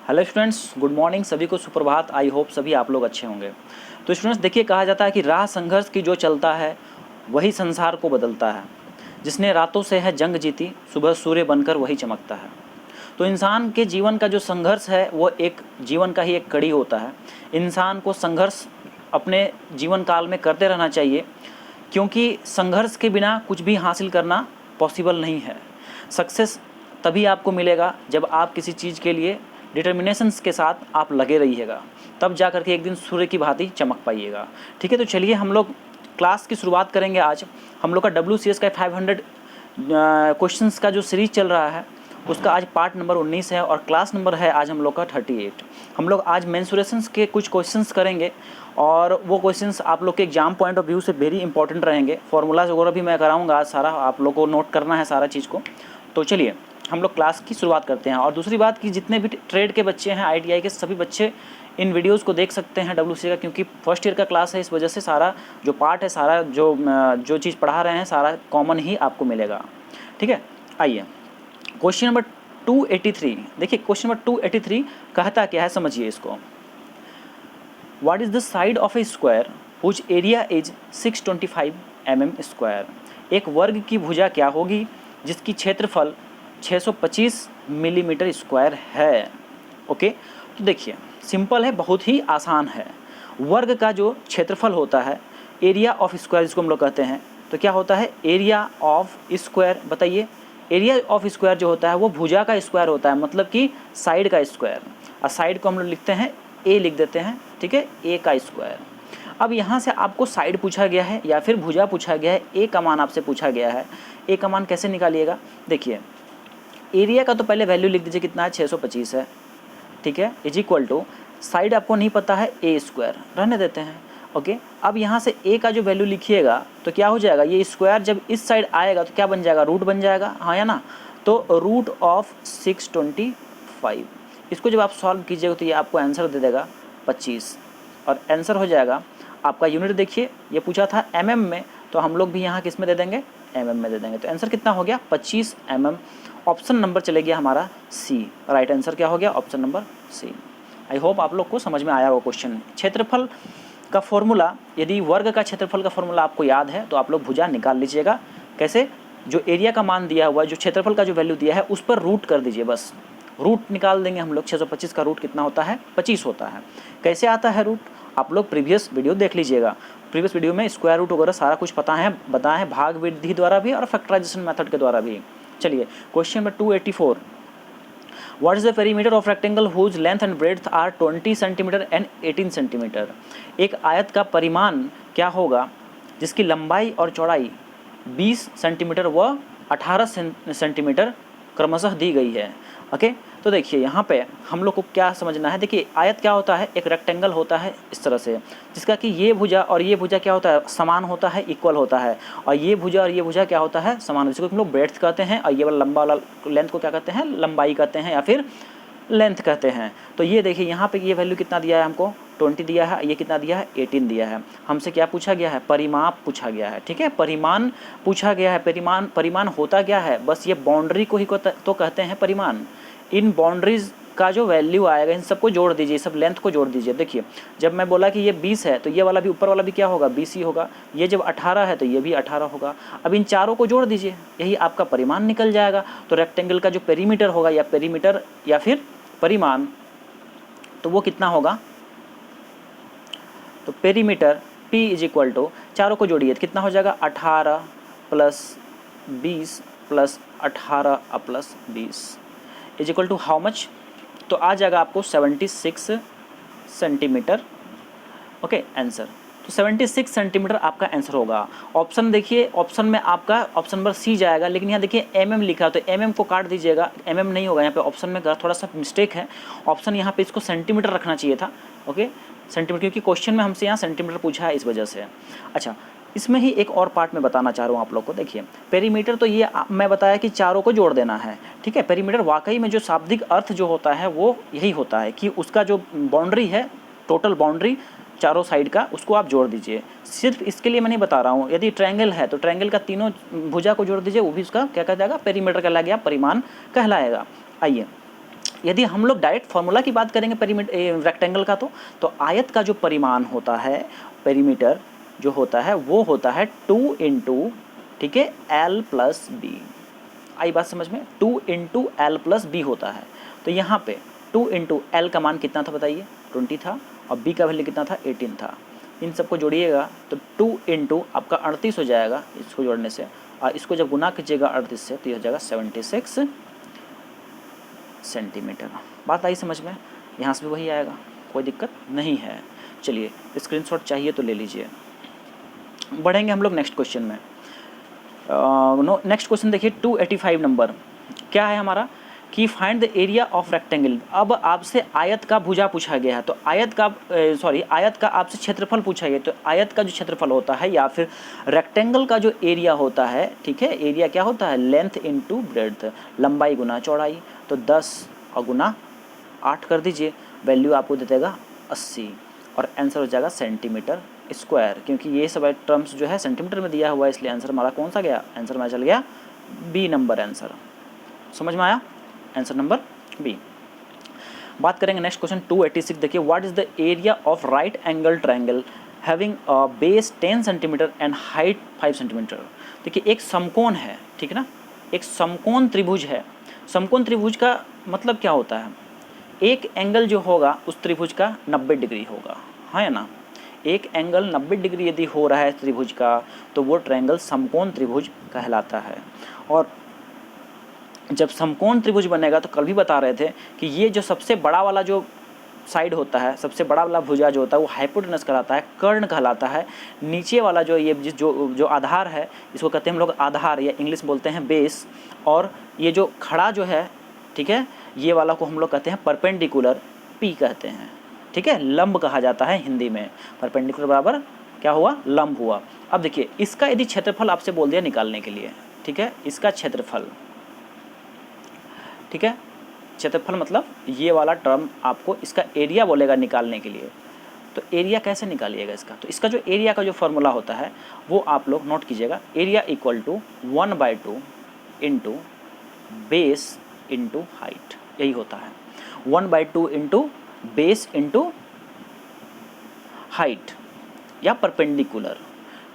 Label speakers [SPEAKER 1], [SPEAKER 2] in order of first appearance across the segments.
[SPEAKER 1] Hello students, good morning. सभी को सुप्रभात। आई होप सभी आप लोग अच्छे होंगे। तो स्टूडेंट्स देखिए, कहा जाता है कि राह संघर्ष की जो चलता है वही संसार को बदलता है। जिसने रातों से है जंग जीती, सुबह सूर्य बनकर वही चमकता है। तो इंसान के जीवन का जो संघर्ष है वो एक जीवन का ही एक कड़ी होता है। इंसान को संघर्ष अपने जीवन काल में करते रहना चाहिए, क्योंकि संघर्ष के बिना कुछ भी हासिल करना पॉसिबल नहीं है। सक्सेस तभी आपको मिलेगा जब आप किसी चीज़ के लिए डिटर्मिनेशंस के साथ आप लगे रहिएगा, तब जा कर के एक दिन सूर्य की भांति चमक पाइएगा। ठीक है, तो चलिए हम लोग क्लास की शुरुआत करेंगे। आज हम लोग का WCS का 500 क्वेश्चंस का जो सीरीज चल रहा है उसका आज पार्ट नंबर 19 है और क्लास नंबर है आज हम लोग का 38। हम लोग आज मेंसुरेशंस के कुछ क्वेश्चंस करेंगे और वो क्वेश्चंस आप लोग के एग्जाम पॉइंट ऑफ व्यू से वेरी इंपॉर्टेंट रहेंगे। फॉर्मूलाज वगैरह भी मैं कराऊंगा आज, सारा आप लोग को नोट करना है सारा चीज़ को। तो चलिए हम लोग क्लास की शुरुआत करते हैं। और दूसरी बात कि जितने भी ट्रेड के बच्चे हैं, ITI के सभी बच्चे इन वीडियोस को देख सकते हैं WCS का, क्योंकि फर्स्ट ईयर का क्लास है। इस वजह से सारा जो पार्ट है, सारा जो चीज़ पढ़ा रहे हैं सारा कॉमन ही आपको मिलेगा। ठीक है, आइए क्वेश्चन नंबर 283। देखिए क्वेश्चन नंबर 283 कहता क्या है, समझिए इसको। What is the side of a square whose area is 625 mm square. एक वर्ग की भुजा क्या होगी जिसकी क्षेत्रफल 625 मिलीमीटर स्क्वायर है। ओके, तो देखिए सिंपल है, बहुत ही आसान है। वर्ग का जो क्षेत्रफल होता है, एरिया ऑफ स्क्वायर जिसको हम लोग कहते हैं, तो क्या होता है एरिया ऑफ स्क्वायर। बताइए, एरिया ऑफ स्क्वायर जो होता है वो भुजा का स्क्वायर होता है, मतलब कि साइड का स्क्वायर। और साइड को हम लोग लिखते हैं ए, लिख देते हैं। ठीक है, ए का स्क्वायर। अब यहाँ से आपको साइड पूछा गया है या फिर भुजा पूछा गया है, ए का मान आपसे पूछा गया है। ए का मान कैसे निकालिएगा, देखिए एरिया का तो पहले वैल्यू लिख दीजिए, कितना है 625 है। ठीक है, इज इक्वल टू साइड आपको नहीं पता है ए स्क्वायर, रहने देते हैं। ओके, अब यहाँ से ए का जो वैल्यू लिखिएगा तो क्या हो जाएगा, ये स्क्वायर जब इस साइड आएगा तो क्या बन जाएगा, रूट बन जाएगा, हाँ या ना। तो रूट ऑफ 625, इसको जब आप सॉल्व कीजिएगा तो ये आपको आंसर दे देगा 25। और आंसर हो जाएगा आपका, यूनिट देखिए ये पूछा था mm में, तो हम लोग भी यहाँ किस में दे देंगे, mm में दे देंगे। तो आंसर कितना हो गया 25 mm। ऑप्शन नंबर चले गया हमारा सी। राइट आंसर क्या हो गया, option number C. I hope आप लोग को समझ में आया वो क्वेश्चन। क्षेत्रफल का फॉर्मूला, यदि वर्ग का क्षेत्रफल का फॉर्मूला आपको याद है तो आप लोग भुजा निकाल लीजिएगा। कैसे, जो एरिया का मान दिया हुआ है, जो क्षेत्रफल का जो वैल्यू दिया है उस पर रूट कर दीजिए, बस रूट निकाल देंगे हम लोग। 625 का रूट कितना होता है, 25 होता है। कैसे आता है रूट, आप लोग प्रीवियस वीडियो देख लीजिएगा। प्रीवियस वीडियो में स्क्वायर रूट वगैरह सारा कुछ बताया है, भाग विधि द्वारा भी और फैक्टराइजेशन मेथड के द्वारा भी। चलिए question number 284। What is the perimeter of rectangle whose length and breadth are 20 centimetre and 18 centimetre. एक आयत का परिमाण क्या होगा जिसकी लंबाई और चौड़ाई 20 सेंटीमीटर व 18 सेंटीमीटर क्रमशः दी गई है। ओके, तो देखिए यहाँ पे हम लोग को क्या समझना है। देखिए आयत क्या होता है, एक रेक्टेंगल होता है इस तरह से, जिसका कि ये भुजा और ये भुजा क्या होता है, समान होता है, इक्वल होता है। और ये भुजा और ये भुजा क्या होता है, समान, जिसको हम लोग ब्रेड्थ कहते हैं। और ये वाला लंबा वाला लेंथ को क्या कहते हैं, लंबाई कहते हैं या फिर लेंथ कहते हैं। तो ये देखिए यहाँ पे ये वैल्यू कितना दिया है हमको, 20 दिया है। ये कितना दिया है, 18 दिया है। हमसे क्या पूछा गया है, परिमाप पूछा गया है। ठीक है, परिमाण पूछा गया है। परिमाण होता क्या है, बस ये बाउंड्री को ही तो कहते हैं परिमाण। इन बाउंड्रीज का जो वैल्यू आएगा इन सबको जोड़ दीजिए, सब लेंथ को जोड़ दीजिए। देखिए जब मैं बोला कि ये 20 है तो ये वाला भी, ऊपर वाला भी क्या होगा, 20 ही होगा। ये जब 18 है तो ये भी 18 होगा। अब इन चारों को जोड़ दीजिए, यही आपका परिमाण निकल जाएगा। तो रेक्टेंगल का जो पेरीमीटर होगा, या पेरीमीटर या फिर परिमाण, तो वो कितना होगा, तो perimeter P is equal to, चारों को जोड़िए तो कितना हो जाएगा, 18 plus 20 plus 18 plus 20 is equal to how much, तो आ जाएगा आपको 76 सेंटीमीटर। ओके, आंसर तो 76 सेंटीमीटर आपका आंसर होगा। ऑप्शन देखिए, ऑप्शन में आपका ऑप्शन नंबर सी जाएगा, लेकिन यहाँ देखिए mm लिखा है तो mm को काट दीजिएगा, mm नहीं होगा यहाँ पे। ऑप्शन में थोड़ा सा मिस्टेक है, ऑप्शन यहाँ पे इसको सेंटीमीटर रखना चाहिए था। ओके, सेंटीमीटर, क्योंकि क्वेश्चन में हमसे यहाँ सेंटीमीटर पूछा है इस वजह से। अच्छा, इसमें ही एक और पार्ट में बताना चाह रहा हूँ आप लोग को। देखिए पेरीमीटर तो ये मैं बताया कि चारों को जोड़ देना है। ठीक है, पेरीमीटर वाकई में जो शाब्दिक अर्थ जो होता है वो यही होता है कि उसका जो बाउंड्री है, टोटल बाउंड्री चारों साइड का, उसको आप जोड़ दीजिए। सिर्फ इसके लिए मैं नहीं बता रहा हूँ, यदि ट्रायंगल है तो ट्रायंगल का तीनों भुजा को जोड़ दीजिए, वो भी उसका क्या कहलाएगा, पेरीमीटर कहलाएगा, परिमाण कहलाएगा। आइए यदि हम लोग डायरेक्ट फॉर्मूला की बात करेंगे रेक्टेंगल का, तो आयत का जो परिमाण होता है, पेरीमीटर जो होता है वो होता है 2 इंटू, ठीक है, एल प्लस बी। आई बात समझ में? 2 इंटू एल प्लस बी होता है। तो यहाँ पे 2 इंटू एल का मान कितना था बताइए? 20 था, और बी का वैल्यू कितना था? 18 था। इन सबको जोड़िएगा तो 2 इंटू आपका 38 हो जाएगा इसको जोड़ने से, और इसको जब गुना कीजिएगा 38 से तो ये हो जाएगा 76 सेंटीमीटर। बात आई समझ में? यहाँ से भी वही आएगा, कोई दिक्कत नहीं है। चलिए स्क्रीनशॉट चाहिए तो ले लीजिए। बढ़ेंगे हम लोग नेक्स्ट क्वेश्चन में। नेक्स्ट क्वेश्चन देखिए 285 नंबर क्या है हमारा कि find the area of rectangle. अब आपसे आयत का भुजा पूछा गया है, तो आयत का आपसे क्षेत्रफल पूछा गया। तो आयत का जो क्षेत्रफल होता है या फिर रेक्टेंगल का जो एरिया होता है, ठीक है, एरिया क्या होता है? लेंथ इनटू ब्रेड्थ, लंबाई गुना चौड़ाई। तो 10 और गुना 8 कर दीजिए, वैल्यू आपको दे देगा 80, और आंसर हो जाएगा सेंटीमीटर स्क्वायर। क्योंकि ये सब टर्म्स जो है सेंटीमीटर में दिया हुआ है, इसलिए आंसर हमारा कौन सा गया? आंसर हमारा चल गया बी नंबर आंसर। समझ में आया? Answer number B. बात करेंगे नेक्स्ट क्वेश्चन 286। देखिए what is the area of right angle triangle having a base 10 centimetre and height 5 centimetre. देखिए एक समकोण है, ठीक है ना, एक समकोण त्रिभुज है। समकोण त्रिभुज का मतलब क्या होता है? एक एंगल जो होगा उस त्रिभुज का 90 डिग्री होगा, हाँ या ना? एक एंगल 90 डिग्री यदि हो रहा है त्रिभुज का तो वो ट्रायंगल समकोण त्रिभुज कहलाता है। और जब समकोण त्रिभुज बनेगा तो कल भी बता रहे थे कि ये जो सबसे बड़ा वाला जो साइड होता है, सबसे बड़ा वाला भुजा जो होता है वो हाइपोटेनस कहलाता है, कर्ण कहलाता है। नीचे वाला जो ये जो आधार है इसको कहते हैं हम लोग आधार, या इंग्लिश बोलते हैं बेस। और ये जो खड़ा जो है, ठीक है, ये वाला को हम लोग कहते हैं परपेंडिकुलर, पी कहते हैं, ठीक है, लंब कहा जाता है हिंदी में। परपेंडिकुलर बराबर क्या हुआ? लंब हुआ। अब देखिए इसका यदि क्षेत्रफल आपसे बोल दिया निकालने के लिए, ठीक है, इसका क्षेत्रफल, ठीक है, क्षेत्रफल मतलब ये वाला टर्म आपको इसका एरिया बोलेगा निकालने के लिए। तो एरिया कैसे निकालिएगा इसका? तो इसका जो एरिया का जो फॉर्मूला होता है वो आप लोग नोट कीजिएगा। Area equal to 1/2 into base into height, यही होता है। 1/2 इंटू बेस इंटू हाइट या परपेंडिकुलर,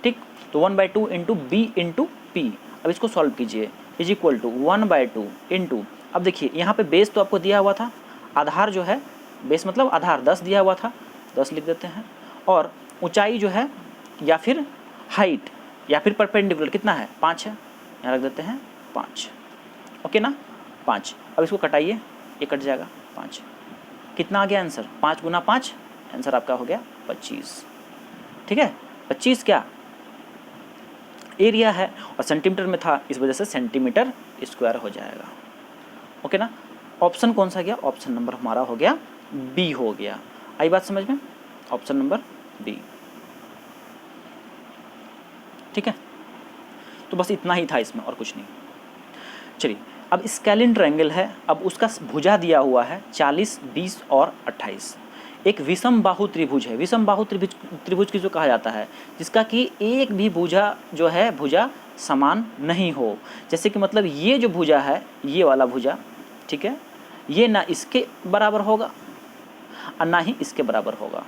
[SPEAKER 1] ठीक। तो 1/2 इंटू बी इंटू पी। अब इसको सॉल्व कीजिए, इज इक्वल टू 1/2 इंटू, अब देखिए यहाँ पे बेस तो आपको दिया हुआ था, आधार जो है, बेस मतलब आधार 10 दिया हुआ था, 10 लिख देते हैं, और ऊंचाई जो है या फिर हाइट या फिर परपेंडिकुलर कितना है? 5 है, यहाँ रख देते हैं 5, ओके ना, 5। अब इसको कटाइए, ये कट जाएगा 5, कितना आ गया आंसर? 5 गुना 5, आंसर आपका हो गया 25, ठीक है। 25 क्या एरिया है, और सेंटीमीटर में था इस वजह से सेंटीमीटर स्क्वायर हो जाएगा, ओके ना। ऑप्शन कौन सा गया? ऑप्शन नंबर हमारा हो गया बी हो गया। आई बात समझ में? ऑप्शन नंबर बी, ठीक है। तो बस इतना ही था इसमें और कुछ नहीं। चलिए अब स्केलिन ट्रायंगल है, अब उसका भुजा दिया हुआ है 40, 20 और 28। एक विषम बाहु त्रिभुज है। विषम बाहु त्रिभुज किसको कहा जाता है? जिसका कि एक भी भुजा जो है भुजा समान नहीं हो। जैसे कि मतलब ये जो भुजा है, ये वाला भुजा, ठीक है, ये ना इसके बराबर होगा और ना ही इसके बराबर होगा।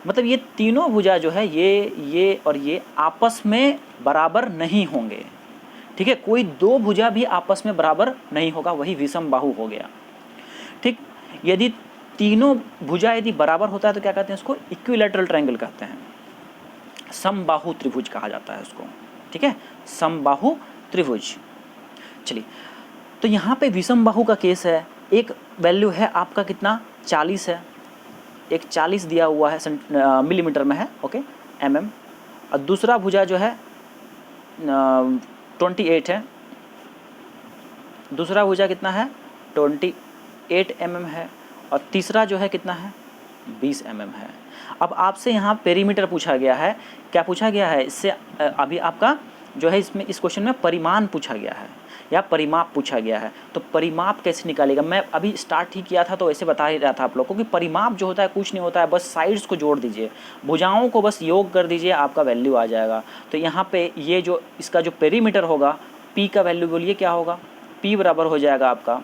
[SPEAKER 1] मतलब ये तीनों भुजा जो है, ये और ये आपस में बराबर नहीं होंगे, ठीक है। कोई दो भुजा भी आपस में बराबर नहीं होगा, वही विषम बाहु हो गया, ठीक। यदि तीनों भुजा यदि बराबर होता है तो क्या कहते हैं उसको? इक्विलैटरल ट्रायंगल कहते हैं, समबाहु त्रिभुज कहा जाता है उसको, ठीक है, समबाहु त्रिभुज। चलिए तो यहाँ पे विषम बाहु का केस है। एक वैल्यू है आपका कितना? 40 है, एक 40 दिया हुआ है, मिलीमीटर में है, ओके, mm। और दूसरा भुजा जो है 28 है, दूसरा भुजा कितना है? 28 mm है, और तीसरा जो है कितना है? 20 mm है। अब आपसे यहाँ पेरीमीटर पूछा गया है। क्या पूछा गया है इससे? अभी आपका जो है इसमें इस क्वेश्चन में परिमाण पूछा गया है या परिमाप पूछा गया है। तो परिमाप कैसे निकालेगा? मैं अभी स्टार्ट ही किया था तो ऐसे बता ही रहा था आप लोग को कि परिमाप जो होता है कुछ नहीं होता है, बस साइड्स को जोड़ दीजिए, भुजाओं को बस योग कर दीजिए, आपका वैल्यू आ जाएगा। तो यहाँ पे ये जो इसका जो पेरीमीटर होगा, पी का वैल्यू बोलिए क्या होगा? पी बराबर हो जाएगा आपका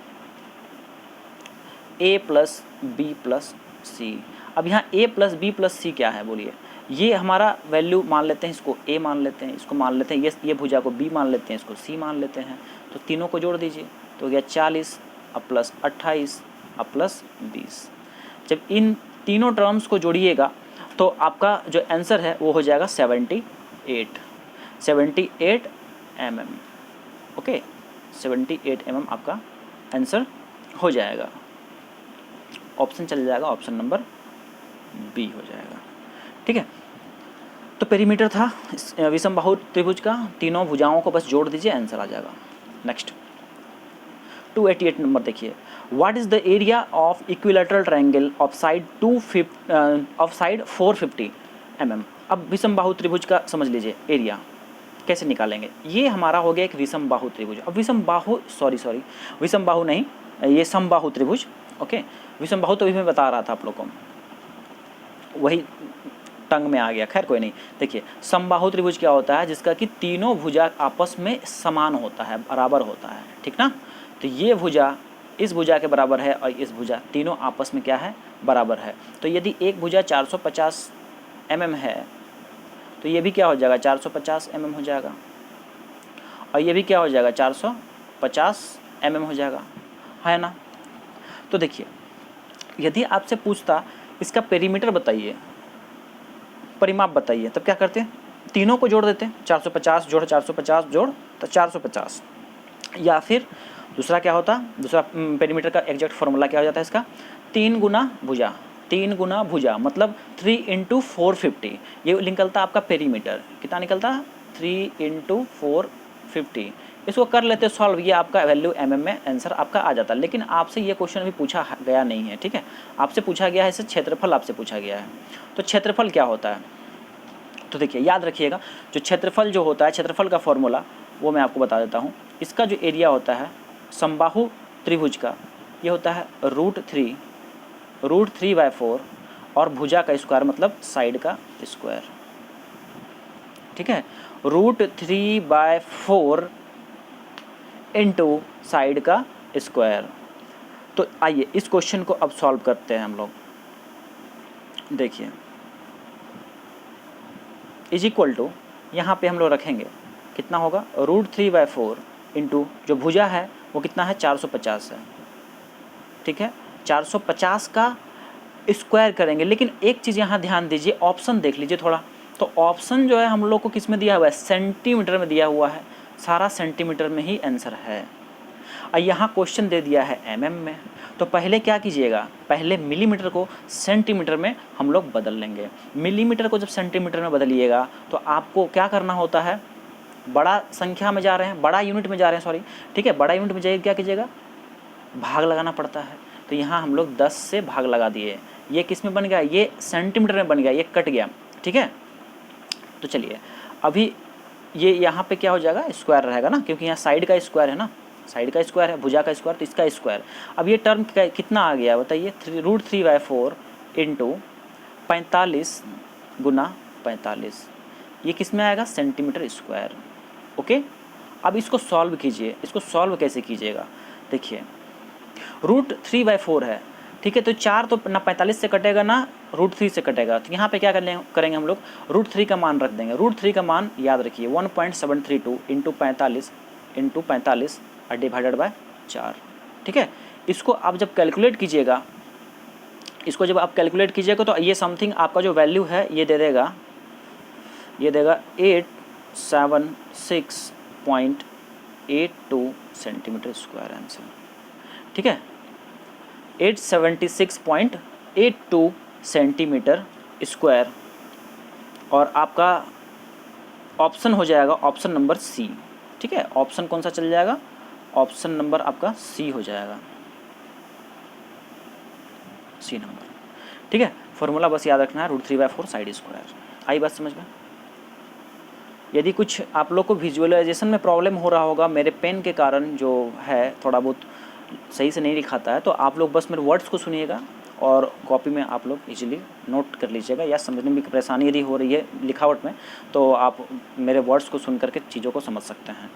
[SPEAKER 1] ए प्लस बी प्लस सी। अब यहाँ ए प्लस बी प्लस सी क्या है बोलिए, ये हमारा वैल्यू मान लेते हैं, इसको ए मान लेते हैं, इसको मान लेते हैं, ये भुजा को बी मान लेते हैं, इसको सी मान लेते हैं। तो तीनों को जोड़ दीजिए तो हो गया 40 अब प्लस 28 अब प्लस 20। जब इन तीनों टर्म्स को जोड़िएगा तो आपका जो आंसर है वो हो जाएगा 78 mm। ओके, 78 mm आपका आंसर हो जाएगा। ऑप्शन चल जाएगा, ऑप्शन नंबर बी हो जाएगा। ठीक है, तो पेरीमीटर था विषमबाहु त्रिभुज का, तीनों भुजाओं को बस जोड़ दीजिए, आंसर आ जाएगा। नेक्स्ट 288 नंबर देखिए, what is the area of equilateral triangle of side 450 mm। अब विषमबाहु त्रिभुज का समझ लीजिए एरिया कैसे निकालेंगे। ये हमारा हो गया एक विषमबाहु त्रिभुज। अब विषमबाहु नहीं, ये समबाहु त्रिभुज। ओके, विषमबाहु तो अभी मैं बता रहा था आप लोग को, वही टंग में आ गया, खैर कोई नहीं। देखिए समबाहु त्रिभुज क्या होता है, जिसका कि तीनों भुजा आपस में समान होता है, बराबर होता है, ठीक ना। तो ये भुजा इस भुजा के बराबर है और इस भुजा, तीनों आपस में क्या है, बराबर है। तो यदि एक भुजा 450 mm है तो ये भी क्या हो जाएगा, 450 mm हो जाएगा, और ये भी क्या हो जाएगा, 450 mm हो जाएगा, है ना। तो देखिए यदि आपसे पूछता इसका पेरीमीटर बताइए, परिमाप बताइए, तब क्या करते हैं, तीनों को जोड़ देते हैं, 450 जोड़ 450 जोड़ तो 450। या फिर दूसरा क्या होता, दूसरा पेरीमीटर का एग्जैक्ट फॉर्मूला क्या हो जाता है इसका, 3 गुना भुजा मतलब 3 × 450। ये निकलता आपका पेरीमीटर, कितना निकलता, 3 × 450। इसको कर लेते सॉल्व, ये आपका वैल्यू mm में आंसर आपका आ जाता। लेकिन आपसे ये क्वेश्चन अभी पूछा गया नहीं है, ठीक है, आपसे पूछा गया है इसे क्षेत्रफल आपसे पूछा गया है। तो क्षेत्रफल क्या होता है, तो देखिए याद रखिएगा, जो क्षेत्रफल जो होता है, क्षेत्रफल का फॉर्मूला वो मैं आपको बता देता हूँ। इसका जो एरिया होता है समबाहु त्रिभुज का, ये होता है √3/4 और भुजा का स्क्वायर मतलब साइड का स्क्वायर, ठीक है, √3/4 इंटू साइड का स्क्वायर। तो आइए इस क्वेश्चन को अब सॉल्व करते हैं हम लोग। देखिए इज इक्वल टू, यहाँ पे हम लोग रखेंगे कितना होगा, √3/4 इंटू जो भुजा है वो कितना है, 450 है, ठीक है, 450 का स्क्वायर करेंगे। लेकिन एक चीज़ यहाँ ध्यान दीजिए, ऑप्शन देख लीजिए थोड़ा। तो ऑप्शन जो है हम लोग को किस में दिया हुआ है, सेंटीमीटर में दिया हुआ है, सारा सेंटीमीटर में ही आंसर है। और यहाँ क्वेश्चन दे दिया है mm में, तो पहले क्या कीजिएगा, पहले मिलीमीटर को सेंटीमीटर में हम लोग बदल लेंगे। मिलीमीटर को जब सेंटीमीटर में बदलिएगा तो आपको क्या करना होता है, बड़ा संख्या में जा रहे हैं, बड़ा यूनिट में जा रहे हैं, सॉरी, ठीक है, बड़ा यूनिट में जाइए, क्या कीजिएगा, भाग लगाना पड़ता है। तो यहाँ हम लोग 10 से भाग लगा दिए, ये किस में बन गया, ये सेंटीमीटर में बन गया, ये कट गया, ठीक है। तो चलिए अभी ये यहाँ पे क्या हो जाएगा, स्क्वायर रहेगा ना, क्योंकि यहाँ साइड का स्क्वायर है ना, साइड का स्क्वायर है, भुजा का स्क्वायर, तो इसका स्क्वायर। अब ये टर्म कितना आ गया बताइए, √3/4 इंटू 45 गुना 45, ये किस में आएगा, सेंटीमीटर स्क्वायर। ओके, अब इसको सॉल्व कीजिए। इसको सॉल्व कैसे कीजिएगा, देखिए √3/4 है, ठीक है, तो 4 तो ना 45 से कटेगा ना √3 से कटेगा। तो यहाँ पे क्या करेंगे हम लोग, √3 का मान रख देंगे। √3 का मान याद रखिए 1.732 इंटू 45 और डिवाइडेड बाय 4, ठीक है। इसको आप जब कैलकुलेट कीजिएगा, तो ये समथिंग आपका जो वैल्यू है ये दे देगा 876.82 सेंटीमीटर स्क्वायर आंसर, ठीक है, 876.82 सेंटीमीटर स्क्वायर। और आपका ऑप्शन हो जाएगा ऑप्शन नंबर सी, ठीक है। ऑप्शन कौन सा चल जाएगा, ऑप्शन नंबर आपका सी हो जाएगा, सी नंबर, ठीक है। फॉर्मूला बस याद रखना है, √3/4 साइड स्क्वायर। आई बात समझ में। यदि कुछ आप लोग को विजुअलाइजेशन में प्रॉब्लम हो रहा होगा, मेरे पेन के कारण जो है थोड़ा बहुत सही से नहीं लिखाता है, तो आप लोग बस मेरे वर्ड्स को सुनिएगा और कॉपी में आप लोग इजीली नोट कर लीजिएगा, या समझने में परेशानी यदि हो रही है लिखावट में तो आप मेरे वर्ड्स को सुन करके चीज़ों को समझ सकते हैं।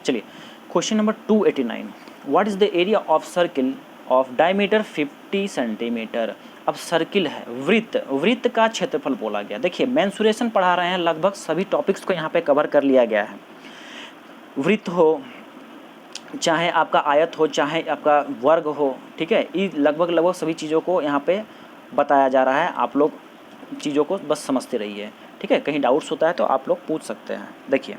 [SPEAKER 1] चलिए question number 289, what is the area of circle of diameter 50 centimetre. अब सर्किल है, वृत्त, वृत्त का क्षेत्रफल बोला गया। देखिए मेंसुरेशन पढ़ा रहे हैं, लगभग सभी टॉपिक्स को यहाँ पे कवर कर लिया गया है। वृत्त हो चाहे आपका आयत हो चाहे आपका वर्ग हो, ठीक है, ये लगभग सभी चीज़ों को यहाँ पे बताया जा रहा है। आप लोग चीज़ों को बस समझते रहिए, ठीक है। कहीं डाउट्स होता है तो आप लोग पूछ सकते हैं। देखिए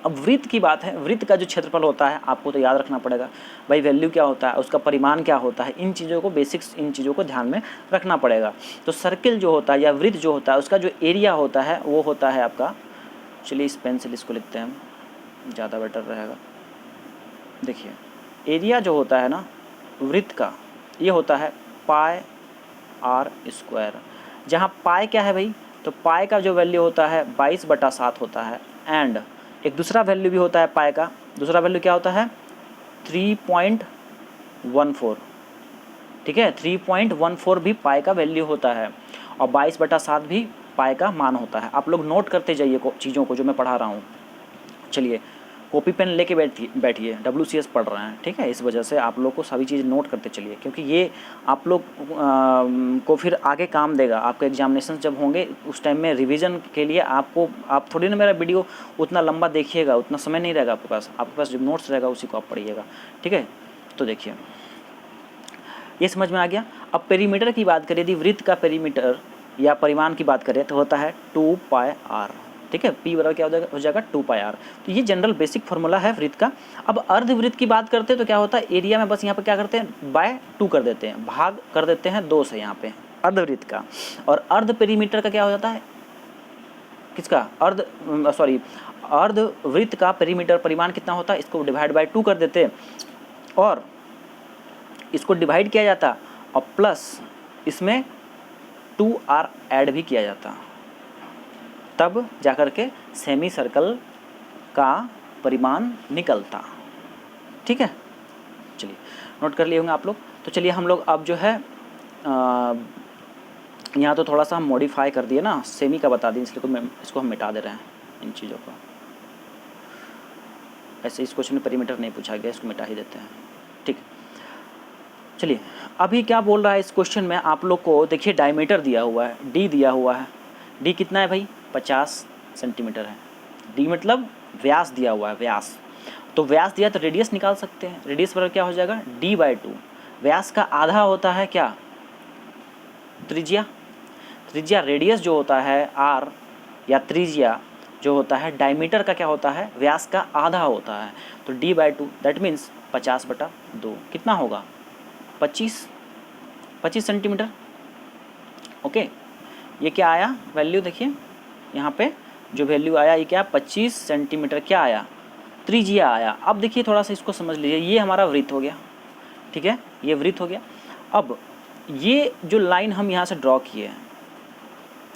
[SPEAKER 1] अब वृत्त की बात है, वृत्त का जो क्षेत्रफल होता है आपको तो याद रखना पड़ेगा भाई, वैल्यू क्या होता है, उसका परिमाण क्या होता है, इन चीज़ों को बेसिक्स, इन चीज़ों को ध्यान में रखना पड़ेगा। तो सर्किल जो होता है या वृत्त जो होता है उसका जो एरिया होता है वो होता है आपका, चलिए इस पेन से इसको लिखते हैं, ज़्यादा बेटर रहेगा। देखिए एरिया जो होता है ना वृत्त का, ये होता है पाई आर स्क्वायर। जहाँ पाई क्या है भाई, तो पाई का जो वैल्यू होता है 22/7 होता है। एंड एक दूसरा वैल्यू भी होता है पाई का, दूसरा वैल्यू क्या होता है 3.14, ठीक है। 3.14 भी पाई का वैल्यू होता है और 22/7 भी पाई का मान होता है। आप लोग नोट करते जाइए चीज़ों को जो मैं पढ़ा रहा हूँ। चलिए कॉपी पेन लेके बैठिए, WCS पढ़ रहे हैं, ठीक है। इस वजह से आप लोग को सभी चीज़ नोट करते चलिए, क्योंकि ये आप लोग को फिर आगे काम देगा। आपके एग्जामिनेशन जब होंगे उस टाइम में रिवीजन के लिए आपको, आप थोड़ी ना मेरा वीडियो उतना लंबा देखिएगा, उतना समय नहीं रहेगा आपके पास जो नोट्स रहेगा उसी को आप पढ़िएगा, ठीक है। तो देखिए ये समझ में आ गया। अब पेरीमीटर की बात करें, यदि वृत्त का पेरीमीटर या परिमाण की बात करें तो होता है 2πr, ठीक है। P बराबर क्या हो जाएगा 2πr। तो ये जनरल बेसिक फार्मूला है वृत्त का। अब अर्धवृत्त की बात करते हैं तो क्या होता है, एरिया में बस यहाँ पे क्या करते हैं बाय 2 कर देते हैं, भाग कर देते हैं 2 से यहाँ पे अर्धवृत्त का। और अर्ध पेरीमीटर का क्या हो जाता है, किसका अर्धवृत्त का पेरीमीटर परिमाण कितना होता है, इसको डिवाइड बाय 2 कर देते हैं और इसको डिवाइड किया जाता और प्लस इसमें 2r ऐड भी किया जाता, तब जाकर के सेमी सर्कल का परिमाण निकलता, ठीक है। चलिए नोट कर लिए होंगे आप लोग। तो चलिए हम लोग अब जो है यहाँ तो थोड़ा सा हम मॉडिफाई कर दिए ना, सेमी का बता दिए, इसलिए इसको हम मिटा दे रहे हैं इन चीज़ों को। ऐसे इस क्वेश्चन में पेरीमीटर नहीं पूछा गया, इसको मिटा ही देते हैं, ठीक। चलिए अभी क्या बोल रहा है इस क्वेश्चन में आप लोग को, देखिए डायमीटर दिया हुआ है, डी दिया हुआ है। डी कितना है भाई 50 सेंटीमीटर है। डी मतलब व्यास दिया हुआ है, व्यास। तो व्यास दिया तो रेडियस निकाल सकते हैं। रेडियस बराबर क्या हो जाएगा d/2। व्यास का आधा होता है क्या त्रिज्या। त्रिज्या रेडियस जो होता है r या त्रिज्या जो होता है डायमीटर का क्या होता है, व्यास का आधा होता है। तो d/2 दैट मीन्स 50/2 कितना होगा 25 सेंटीमीटर। ओके ये क्या आया वैल्यू, देखिए यहाँ पे जो वैल्यू आया ये क्या 25 सेंटीमीटर क्या आया, त्रिज्या आया। अब देखिए थोड़ा सा इसको समझ लीजिए, ये हमारा वृत्त हो गया, ठीक है, ये वृत्त हो गया। अब ये जो लाइन हम यहाँ से ड्रॉ किए हैं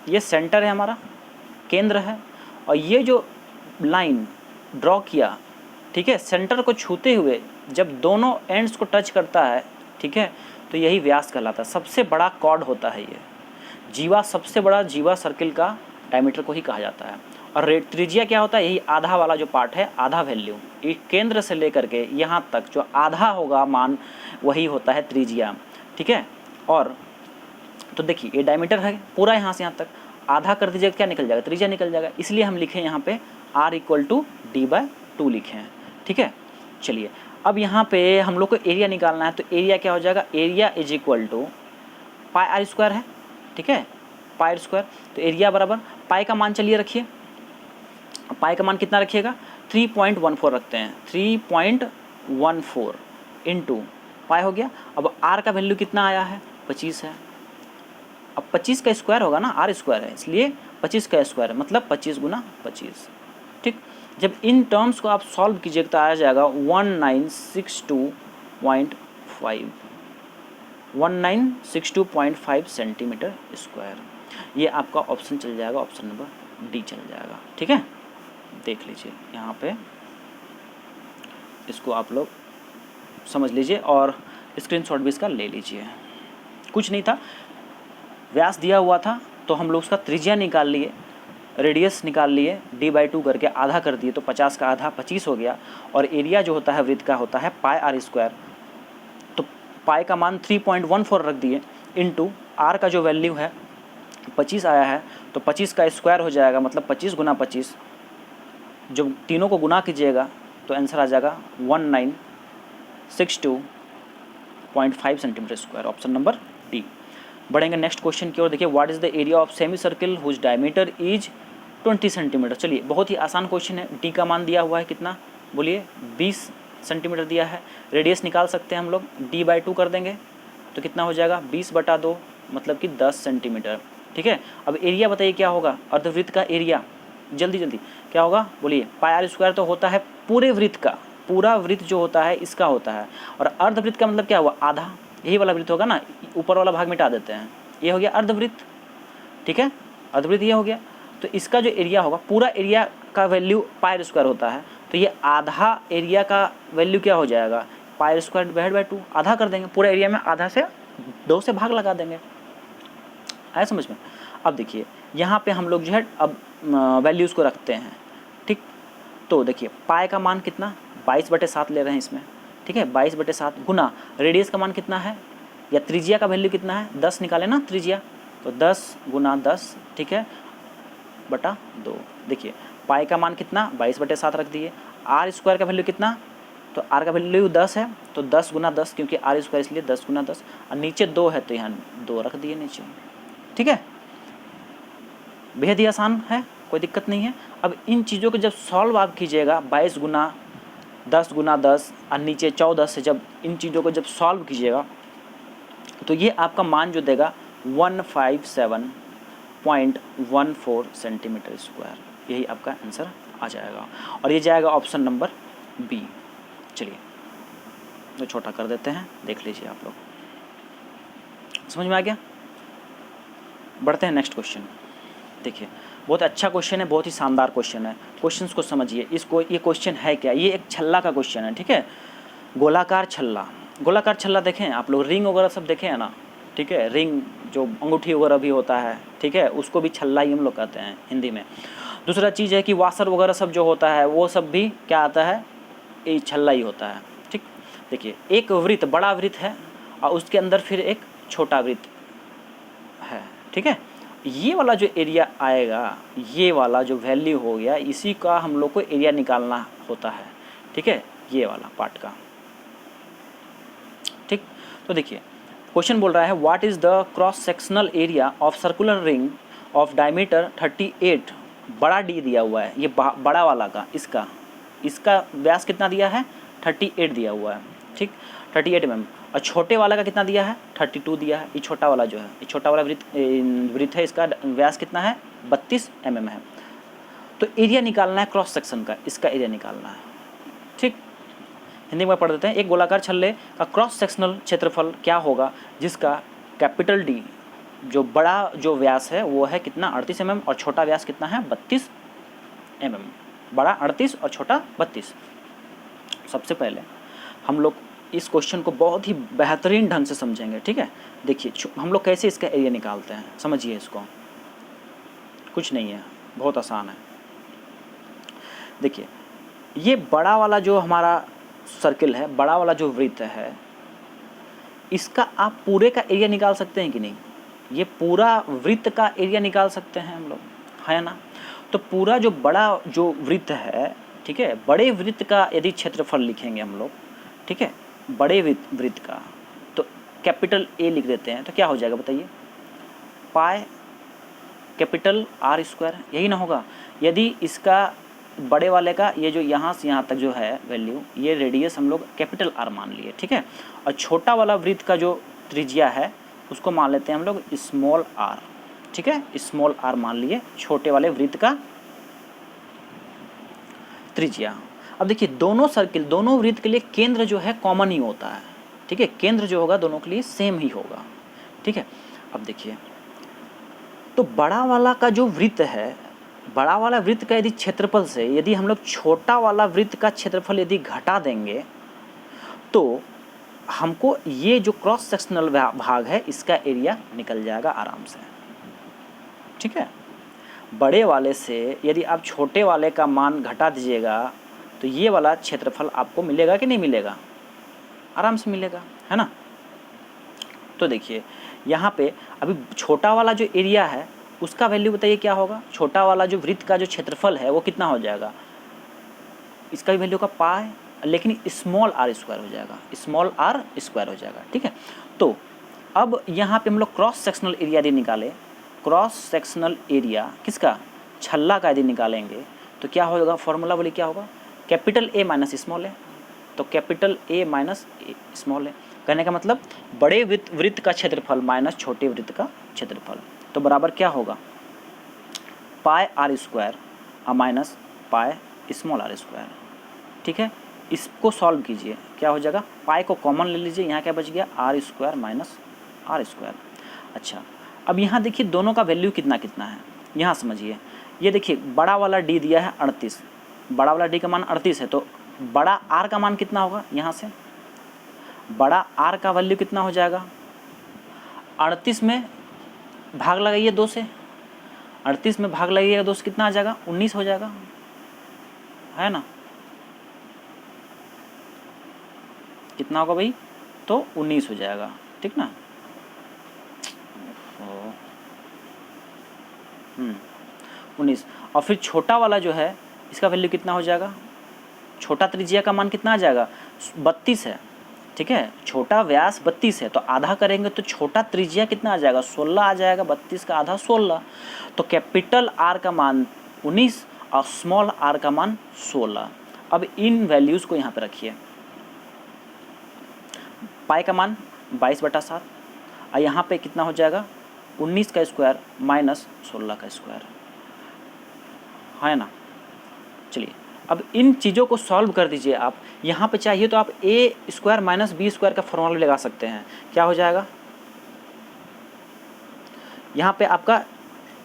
[SPEAKER 1] ये सेंटर है हमारा, केंद्र है, और ये जो लाइन ड्रॉ किया, ठीक है, सेंटर को छूते हुए जब दोनों एंड्स को टच करता है, ठीक है, तो यही व्यास कहलाता है। सबसे बड़ा कॉर्ड होता है ये जीवा, सबसे बड़ा जीवा सर्किल का डायमीटर को ही कहा जाता है। और त्रिज्या क्या होता है, यही आधा वाला जो पार्ट है, आधा वैल्यू, एक केंद्र से लेकर के यहाँ तक जो आधा होगा मान वही होता है त्रिज्या, ठीक है। और तो देखिए ये डायमीटर है पूरा, यहाँ से यहाँ तक आधा कर दीजिएगा क्या निकल जाएगा, त्रिज्या निकल जाएगा। इसलिए हम लिखे यहाँ पे r = d/2 लिखे हैं, ठीक है। चलिए अब यहाँ पे हम लोग को एरिया निकालना है, तो एरिया क्या हो जाएगा, एरिया = πr² है, ठीक है, πr²। तो एरिया बराबर पाई का मान चलिए रखिए, पाई का मान कितना रखिएगा 3.14 रखते हैं, 3.14 इंटू पाई हो गया। अब r का वैल्यू कितना आया है 25 है। अब 25 का स्क्वायर होगा ना, r² है इसलिए 25 का स्क्वायर है, मतलब 25 × 25, ठीक। जब इन टर्म्स को आप सॉल्व कीजिएगा तो आ जाएगा 1962.5 सेंटीमीटर स्क्वायर। ये आपका ऑप्शन चल जाएगा, ऑप्शन नंबर डी चल जाएगा, ठीक है। देख लीजिए यहाँ पे, इसको आप लोग समझ लीजिए और स्क्रीनशॉट भी इसका ले लीजिए। कुछ नहीं था, व्यास दिया हुआ था तो हम लोग उसका त्रिज्या निकाल लिए, रेडियस निकाल लिए, d/2 करके आधा कर दिए, तो 50 का आधा 25 हो गया। और एरिया जो होता है वृत्त का होता है πr²। तो पाई का मान 3.14 रख दिए इंटू आर का जो वैल्यू है 25 आया है, तो 25 का स्क्वायर हो जाएगा, मतलब 25 गुना 25, जब तीनों को गुना कीजिएगा तो आंसर आ जाएगा 1962.5 centimetre square, option number D. बढ़ेंगे नेक्स्ट क्वेश्चन की ओर। देखिए, what is the area of semi circle whose diameter is 20 centimetre. चलिए, बहुत ही आसान क्वेश्चन है। डी का मान दिया हुआ है कितना, बोलिए 20 सेंटीमीटर दिया है। रेडियस निकाल सकते हैं हम लोग, d/2 कर देंगे तो कितना हो जाएगा 20/2, मतलब कि 10 सेंटीमीटर। ठीक है, अब एरिया बताइए क्या होगा, अर्धवृत्त का एरिया, जल्दी जल्दी क्या होगा, बोलिए पाई आर स्क्वायर तो होता है पूरे वृत्त का, पूरा वृत्त जो होता है इसका होता है, और अर्धवृत्त का मतलब क्या हुआ, आधा, यही वाला वृत्त होगा ना, ऊपर वाला भाग मिटा देते हैं, ये हो गया अर्धवृत्त। ठीक है, अर्धवृत्त ये हो गया, तो इसका जो एरिया होगा, पूरा एरिया का वैल्यू पाई आर स्क्वायर होता है, तो ये आधा एरिया का वैल्यू क्या हो जाएगा, पाई आर स्क्वायर डिवाइड बाई 2, आधा कर देंगे, पूरा एरिया में आधा से 2 से भाग लगा देंगे। आया समझ में। अब देखिए यहाँ पे हम लोग जो है अब वैल्यूज़ को रखते हैं। ठीक, तो देखिए पाई का मान कितना 22/7 ले रहे हैं इसमें। ठीक है, 22/7 गुना रेडियस का मान कितना है, या त्रिज्या का वैल्यू कितना है, 10 निकाले ना त्रिज्या, तो 10 गुना 10, ठीक है, बटा 2। देखिए पाई का मान कितना 22/7 रख दिए। आर स्क्वायर का वैल्यू कितना, तो आर का वैल्यू 10 है, तो 10 गुना 10, क्योंकि आर स्क्वायर इसलिए 10 गुना 10, और नीचे 2 है तो यहाँ 2 रख दिए नीचे। ठीक है, बेहद ही आसान है, कोई दिक्कत नहीं है। अब इन चीज़ों को जब सॉल्व आप कीजिएगा, 22 गुना 10 गुना 10 और नीचे 14 से जब इन चीज़ों को जब सॉल्व कीजिएगा, तो ये आपका मान जो देगा 157.14 सेंटीमीटर स्क्वायर, यही आपका आंसर आ जाएगा, और ये जाएगा ऑप्शन नंबर बी। चलिए तो छोटा कर देते हैं, देख लीजिए आप लोग, समझ में आ गया। बढ़ते हैं नेक्स्ट क्वेश्चन। देखिए बहुत अच्छा क्वेश्चन है, बहुत ही शानदार क्वेश्चन है, क्वेश्चंस को समझिए। इसको ये क्वेश्चन है क्या, ये एक छल्ला का क्वेश्चन है। ठीक है, गोलाकार छल्ला, गोलाकार छल्ला देखें आप लोग, रिंग वगैरह सब देखे हैं ना। ठीक है, रिंग जो अंगूठी वगैरह भी होता है, ठीक है, उसको भी छल्ला ही हम लोग कहते हैं हिंदी में। दूसरा चीज़ है कि वाशर वगैरह सब जो होता है वो सब भी क्या आता है, ये छल्ला ही होता है। ठीक, देखिए एक वृत्त, बड़ा वृत्त है और उसके अंदर फिर एक छोटा वृत्त है। ठीक है, ये वाला जो एरिया आएगा, ये वाला जो वैल्यू हो गया, इसी का हम लोग को एरिया निकालना होता है। ठीक है, ये वाला पार्ट का। ठीक, तो देखिए क्वेश्चन बोल रहा है what is the cross sectional area of circular ring of diameter 38, बड़ा डी दिया हुआ है, ये बड़ा वाला का, इसका व्यास कितना दिया है 38 दिया हुआ है। ठीक, 38 mm, और छोटे वाला का कितना दिया है 32 दिया है। ये छोटा वाला जो है, ये छोटा वाला वृत्त है, इसका व्यास कितना है 32 mm है। तो एरिया निकालना है क्रॉस सेक्शन का, इसका एरिया निकालना है। ठीक, हिंदी में पढ़ देते हैं। एक गोलाकार छल्ले का क्रॉस सेक्शनल क्षेत्रफल क्या होगा जिसका कैपिटल डी जो बड़ा जो व्यास है वो है कितना 38 mm, और छोटा व्यास कितना है 32 mm, बड़ा 38 और छोटा 32। सबसे पहले हम लोग इस क्वेश्चन को बहुत ही बेहतरीन ढंग से समझेंगे। ठीक है, देखिए हम लोग कैसे इसका एरिया निकालते हैं, समझिए इसको, कुछ नहीं है, बहुत आसान है। देखिए ये बड़ा वाला जो हमारा सर्किल है, बड़ा वाला जो वृत्त है, इसका आप पूरे का एरिया निकाल सकते हैं कि नहीं, ये पूरा वृत्त का एरिया निकाल सकते हैं हम लोग, है ना। तो पूरा जो बड़ा जो वृत्त है, ठीक है, बड़े वृत्त का यदि क्षेत्रफल लिखेंगे हम लोग, ठीक है, बड़े वृत्त का, तो कैपिटल ए लिख देते हैं, तो क्या हो जाएगा बताइए, पाई कैपिटल आर स्क्वायर, यही ना होगा। यदि इसका बड़े वाले का ये जो यहाँ से यहाँ तक जो है वैल्यू, ये रेडियस हम लोग कैपिटल आर मान लिए, ठीक है, और छोटा वाला वृत्त का जो त्रिज्या है उसको मान लेते हैं हम लोग स्मॉल आर। ठीक है, स्मॉल आर मान लिए छोटे वाले वृत्त का त्रिज्या। अब देखिए दोनों सर्किल, दोनों वृत्त के लिए केंद्र जो है कॉमन ही होता है। ठीक है, केंद्र जो होगा दोनों के लिए सेम ही होगा। ठीक है, अब देखिए तो बड़ा वाला का जो वृत्त है, बड़ा वाला वृत्त का यदि क्षेत्रफल से यदि हम लोग छोटा वाला वृत्त का क्षेत्रफल यदि घटा देंगे तो हमको ये जो क्रॉस सेक्शनल भाग है इसका एरिया निकल जाएगा आराम से। ठीक है, बड़े वाले से यदि आप छोटे वाले का मान घटा दीजिएगा तो ये वाला क्षेत्रफल आपको मिलेगा कि नहीं मिलेगा, आराम से मिलेगा, है ना। तो देखिए यहाँ पे अभी छोटा वाला जो एरिया है उसका वैल्यू बताइए क्या होगा। छोटा वाला जो वृत्त का जो क्षेत्रफल है वो कितना हो जाएगा, इसका भी वैल्यू का पाई, लेकिन स्मॉल आर स्क्वायर हो जाएगा, स्मॉल आर स्क्वायर हो जाएगा। ठीक है, तो अब यहाँ पे हम लोग क्रॉस सेक्शनल एरिया यदि निकालें, क्रॉस सेक्शनल एरिया किसका, छल्ला का यदि निकालेंगे तो क्या होगा, फॉर्मूला बोलिए क्या होगा, कैपिटल ए माइनस स्मॉल है। तो कैपिटल ए माइनस स्मॉल है, कहने का मतलब बड़े वृत्त का क्षेत्रफल माइनस छोटे वृत्त का क्षेत्रफल, तो बराबर क्या होगा, pi r square minus pi small are square. ठीक है, इसको सॉल्व कीजिए, क्या हो जाएगा, पाई को कॉमन ले लीजिए, यहाँ क्या बच गया, R square minus R square. अच्छा, अब यहाँ देखिए दोनों का वैल्यू कितना कितना है, यहाँ समझिए, ये देखिए बड़ा वाला डी दिया है 38, बड़ा वाला डी का मान 38 है, तो बड़ा आर का मान कितना होगा, यहाँ से बड़ा आर का वैल्यू कितना हो जाएगा, 38 में भाग लगाइए 2 से, 38 में भाग लगाइएगा 2 से कितना आ जाएगा, 19 हो जाएगा, है ना, कितना होगा भाई, तो 19 हो जाएगा। ठीक ना, 19। और फिर छोटा वाला जो है इसका वैल्यू कितना हो जाएगा, छोटा त्रिज्या का मान कितना आ जाएगा, 32 है। ठीक है, छोटा व्यास 32 है, तो आधा करेंगे तो छोटा त्रिज्या कितना आ जाएगा, 16 आ जाएगा, 32 का आधा 16, तो कैपिटल आर का मान 19 और स्मॉल आर का मान 16। अब इन वैल्यूज़ को यहाँ पे रखिए, पाई का मान 22/7 और यहाँ पे कितना हो जाएगा, 19 का स्क्वायर माइनस 16 का स्क्वायर, है ना। चलिए अब इन चीज़ों को सॉल्व कर दीजिए आप, यहाँ पे चाहिए तो आप ए स्क्वायर माइनस बी स्क्वायर का फॉर्मूला भी लगा सकते हैं, क्या हो जाएगा, यहाँ पे आपका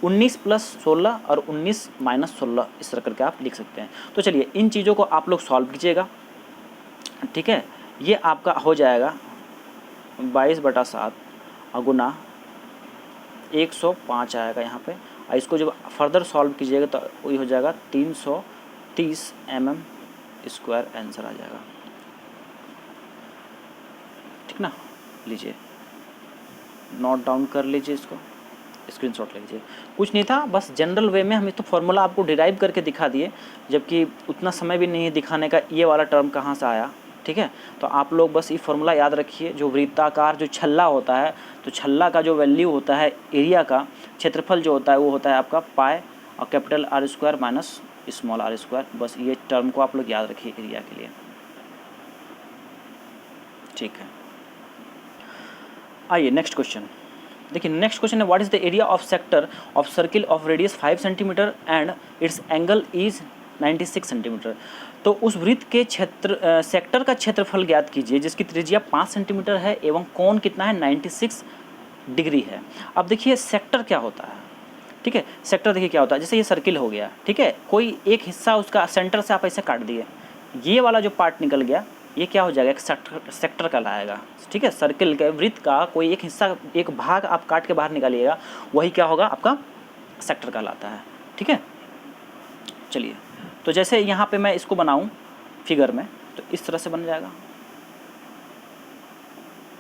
[SPEAKER 1] 19 + 16 और 19 - 16 इस तरह करके आप लिख सकते हैं। तो चलिए इन चीज़ों को आप लोग सॉल्व कीजिएगा। ठीक है, ये आपका हो जाएगा 22/7 और गुना 105 आएगा यहाँ पे, और इसको जब फर्दर सॉल्व कीजिएगा तो वही हो जाएगा 330 mm स्क्वायर आंसर आ जाएगा। ठीक ना, लीजिए नोट डाउन कर लीजिए, इसको स्क्रीनशॉट ले लीजिए। कुछ नहीं था, बस जनरल वे में हम तो फॉर्मूला आपको डिराइव करके दिखा दिए, जबकि उतना समय भी नहीं है दिखाने का ये वाला टर्म कहाँ से आया। ठीक है, तो आप लोग बस ये फॉर्मूला याद रखिए, जो वृत्ताकार जो छल्ला होता है, तो छल्ला का जो वैल्यू होता है एरिया का, क्षेत्रफल जो होता है वो होता है आपका पाई और capital R square minus small are square. बस ये टर्म को आप लोग याद रखिए एरिया के लिए। ठीक है, आइए नेक्स्ट क्वेश्चन देखिए। नेक्स्ट क्वेश्चन है, what is the area of sector of circle of radius 5 centimetre and it's angle is 96 centimetre. तो उस वृत्त के क्षेत्र सेक्टर का क्षेत्रफल ज्ञात कीजिए जिसकी त्रिज्या 5 सेंटीमीटर है एवं कोण कितना है, 96 डिग्री है। अब देखिए सेक्टर क्या होता है। ठीक है, सेक्टर देखिए क्या होता है, जैसे ये सर्किल हो गया, ठीक है, कोई एक हिस्सा उसका सेंटर से आप ऐसे काट दिए, ये वाला जो पार्ट निकल गया ये क्या हो जाएगा, एक सेक्टर कहलाएगा। ठीक है, सर्किल के वृत्त का कोई एक हिस्सा, एक भाग आप काट के बाहर निकालिएगा, वही क्या होगा, आपका सेक्टर कहलाता है। ठीक है, चलिए तो जैसे यहाँ पे मैं इसको बनाऊँ फिगर में, तो इस तरह से बन जाएगा,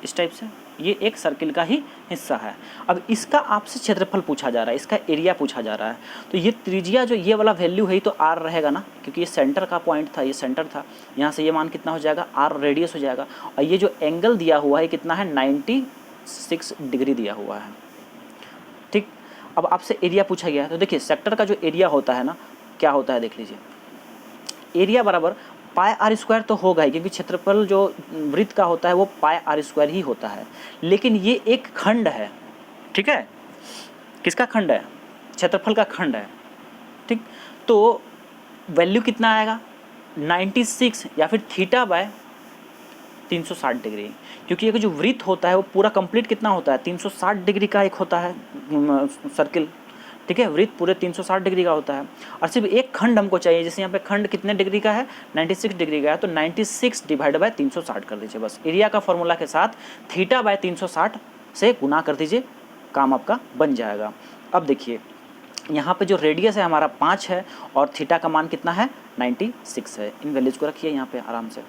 [SPEAKER 1] इस टाइप से, ये एक सर्किल का ही हिस्सा है। अब इसका आपसे क्षेत्रफल पूछा जा रहा है, इसका एरिया पूछा जा रहा है, तो ये त्रिज्या जो ये वाला वैल्यू है तो आर रहेगा ना, क्योंकि ये सेंटर का पॉइंट था, ये सेंटर था, यहाँ से ये मान कितना हो जाएगा, आर रेडियस हो जाएगा, और ये जो एंगल दिया हुआ है कितना है, 96 डिग्री दिया हुआ है। ठीक, अब आपसे एरिया पूछा गया है, तो देखिए सेक्टर का जो एरिया होता है ना, क्या होता है देख लीजिए, एरिया बराबर पाई आर स्क्वायर तो होगा ही, क्योंकि क्षेत्रफल जो वृत्त का होता है वो पाई आर स्क्वायर ही होता है, लेकिन ये एक खंड है। ठीक है, किसका खंड है, क्षेत्रफल का खंड है। ठीक, तो वैल्यू कितना आएगा, 96 या फिर थीटा बाय 360 डिग्री, क्योंकि ये जो वृत्त होता है वो पूरा कंप्लीट कितना होता है, 360 डिग्री का एक होता है सर्किल। ठीक है, वृत्त पूरे 360 डिग्री का होता है, और सिर्फ एक खंड हमको चाहिए, जैसे यहाँ पे खंड कितने डिग्री का है, 96 डिग्री का है, तो 96 डिवाइड बाय 360 कर दीजिए, बस एरिया का फॉर्मूला के साथ थीटा बाय 360 से गुना कर दीजिए, काम आपका बन जाएगा। अब देखिए यहाँ पे जो रेडियस है हमारा 5 है और थीटा का मान कितना है, 96 है। इन वैल्यूज़ को रखिए यहाँ पे आराम से,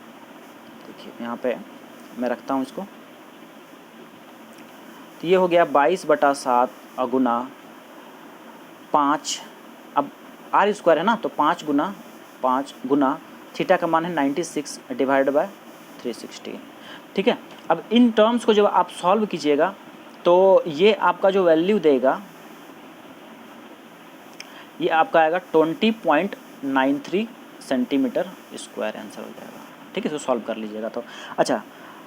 [SPEAKER 1] देखिए यहाँ पे मैं रखता हूँ इसको, तो ये हो गया 22/7 गुना 5, अब आर स्क्वायर है ना, तो 5 गुना 5 गुना थीटा का मान है 96 डिवाइड बाय 360। ठीक है, अब इन टर्म्स को जब आप सॉल्व कीजिएगा तो ये आपका जो वैल्यू देगा ये आपका आएगा 20.93 सेंटीमीटर स्क्वायर आंसर हो जाएगा। ठीक है, इसको सॉल्व कर लीजिएगा। तो अच्छा,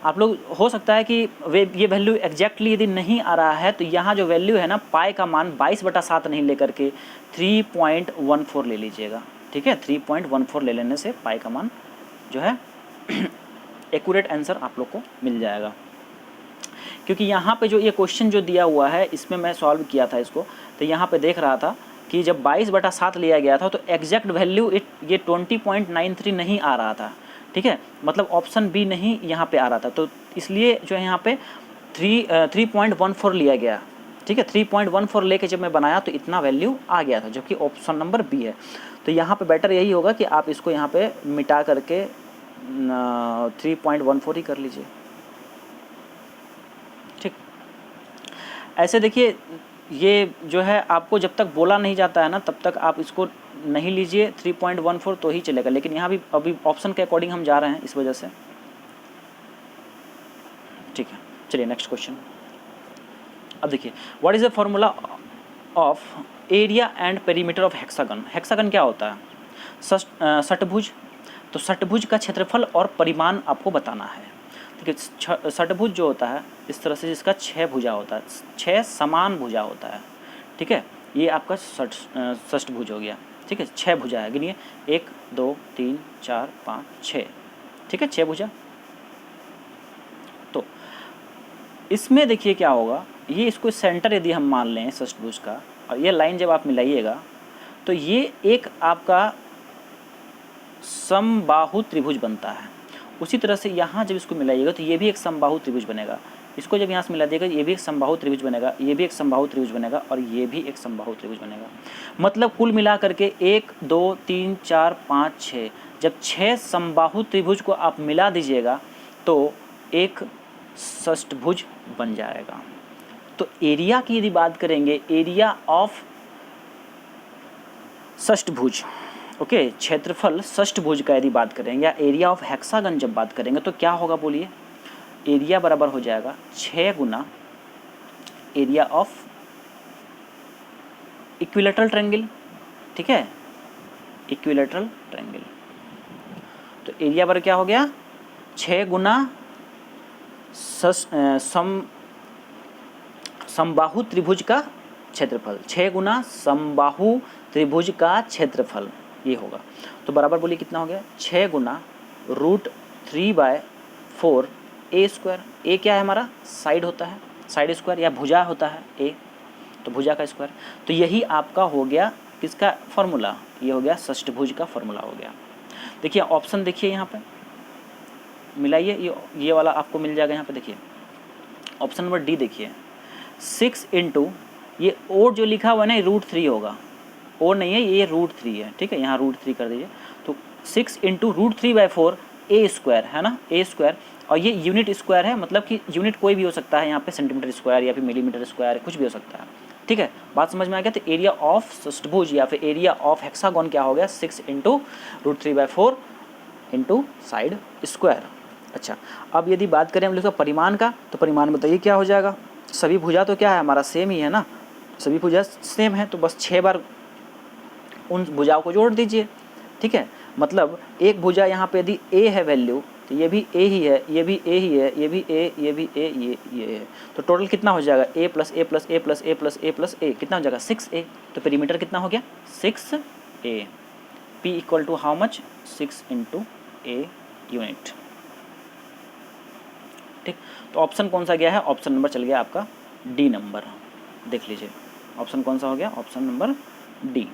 [SPEAKER 1] आप लोग हो सकता है कि ये वैल्यू एग्जैक्टली यदि नहीं आ रहा है तो यहाँ जो वैल्यू है ना, पाई का मान 22/7 नहीं लेकर के 3.14 ले लीजिएगा। ठीक है, 3.14 ले लेने से पाई का मान जो है एक्यूरेट आंसर आप लोग को मिल जाएगा। क्योंकि यहाँ पे जो ये क्वेश्चन जो दिया हुआ है इसमें मैं सॉल्व किया था इसको, तो यहाँ पे देख रहा था कि जब 22/7 लिया गया था तो एग्जैक्ट वैल्यू ये 20.93 नहीं आ रहा था। ठीक है, मतलब ऑप्शन बी नहीं यहाँ पे आ रहा था, तो इसलिए जो है यहाँ पे 3.14 लिया गया। ठीक है, 3.14 लेके जब मैं बनाया तो इतना वैल्यू आ गया था, जो कि ऑप्शन नंबर बी है। तो यहाँ पे बेटर यही होगा कि आप इसको यहाँ पे मिटा करके 3.14 ही कर लीजिए। ठीक, ऐसे देखिए ये जो है आपको जब तक बोला नहीं जाता है ना तब तक आप इसको नहीं लीजिए, 3.14 तो ही चलेगा, लेकिन यहाँ भी अभी ऑप्शन के अकॉर्डिंग हम जा रहे हैं इस वजह से। ठीक है, चलिए नेक्स्ट क्वेश्चन। अब देखिए, what is the formula of area and perimeter of hexagon. Hexagon क्या होता है? षटभुज। तो षटभुज का क्षेत्रफल और परिमाण आपको बताना है। ठीक है, षटभुज जो होता है इस तरह से, जिसका 6 भुजा होता है, 6 समान भुजा होता है। ठीक है, ये आपका षष्ठभुज हो गया। ठीक है, 6 भुजा है, गिनिए 1 2 3 4 5 6। ठीक है, 6 भुजा। तो इसमें देखिए क्या होगा, ये इसको सेंटर यदि हम मान लें षष्ठभुज का, और ये लाइन जब आप मिलाइएगा तो ये एक आपका समबाहु त्रिभुज बनता है। उसी तरह से यहाँ जब इसको मिलाइएगा तो ये भी एक समबाहु त्रिभुज बनेगा। इसको जब यहाँ से मिला देगा ये भी एक समबाहु त्रिभुज बनेगा, ये भी एक समबाहु त्रिभुज बनेगा, और ये भी एक समबाहु त्रिभुज बनेगा। मतलब कुल मिला करके 1 2 3 4 5 6, जब 6 समबाहु त्रिभुज को आप मिला दीजिएगा तो एक षष्ठभुज बन जाएगा। तो एरिया की यदि बात करेंगे, एरिया ऑफ षष्ठभुज, ओके, क्षेत्रफल षष्ठभुज का यदि बात करेंगे, या एरिया ऑफ हेक्सागन जब बात करेंगे तो क्या होगा बोलिए? एरिया बराबर हो जाएगा 6 गुना एरिया ऑफ इक्विलैटरल ट्रायंगल। ठीक है, इक्विलैटरल ट्रायंगल। तो एरिया बराबर क्या हो गया? 6 गुना समबाहु त्रिभुज का क्षेत्रफल, 6 गुना समबाहु त्रिभुज का क्षेत्रफल, ये होगा। तो बराबर बोलिए कितना हो गया? 6 गुना √3/4 ए स्क्वायर। ए क्या है हमारा? साइड होता है, साइड स्क्वायर या भुजा होता है ए, तो भुजा का स्क्वायर। तो यही आपका हो गया किसका फॉर्मूला? ये हो गया षष्ठभुज का फॉर्मूला हो गया। देखिए ऑप्शन देखिए यहाँ पे मिलाइए, ये वाला आपको मिल जाएगा यहाँ पे। देखिए ऑप्शन नंबर डी देखिए, 6 इंटू ये और जो लिखा हुआ है ना √3 होगा, और नहीं है ये √3 है। ठीक है, यहाँ √3 कर दीजिए। तो 6 इंटू √3/4 ए स्क्वायर है ना, ए स्क्वायर, और ये यूनिट स्क्वायर है, मतलब कि यूनिट कोई भी हो सकता है यहाँ पे, सेंटीमीटर स्क्वायर या फिर मिलीमीटर स्क्वायर, कुछ भी हो सकता है। ठीक है, बात समझ में आ गया? तो एरिया ऑफ षष्ठभुज या फिर एरिया ऑफ हेक्सागोन क्या हो गया? 6 इंटू √3/4 इंटू साइड स्क्वायर। अच्छा, अब यदि बात करें हम लोग का परिमाण का, तो परिमाण बताइए क्या हो जाएगा? सभी भुजा तो क्या है हमारा? सेम ही है ना, सभी भुजा सेम है, तो बस 6 बार उन भुजाओं को जोड़ दीजिए। ठीक है, मतलब एक भुजा यहाँ पे यदि ए है वैल्यू, तो ये भी ए ही है, ये भी ए ही है, ये भी ए, ये भी ए, ये है। तो टोटल कितना हो जाएगा? ए प्लस ए प्लस ए प्लस ए प्लस ए प्लस ए, कितना हो जाएगा? 6a। तो पेरीमीटर कितना हो गया? 6a। P equal to how much? 6 into a unit. ठीक, तो ऑप्शन कौन सा गया है? ऑप्शन नंबर चल गया आपका डी नंबर। देख लीजिए ऑप्शन कौन सा हो गया? Option number D.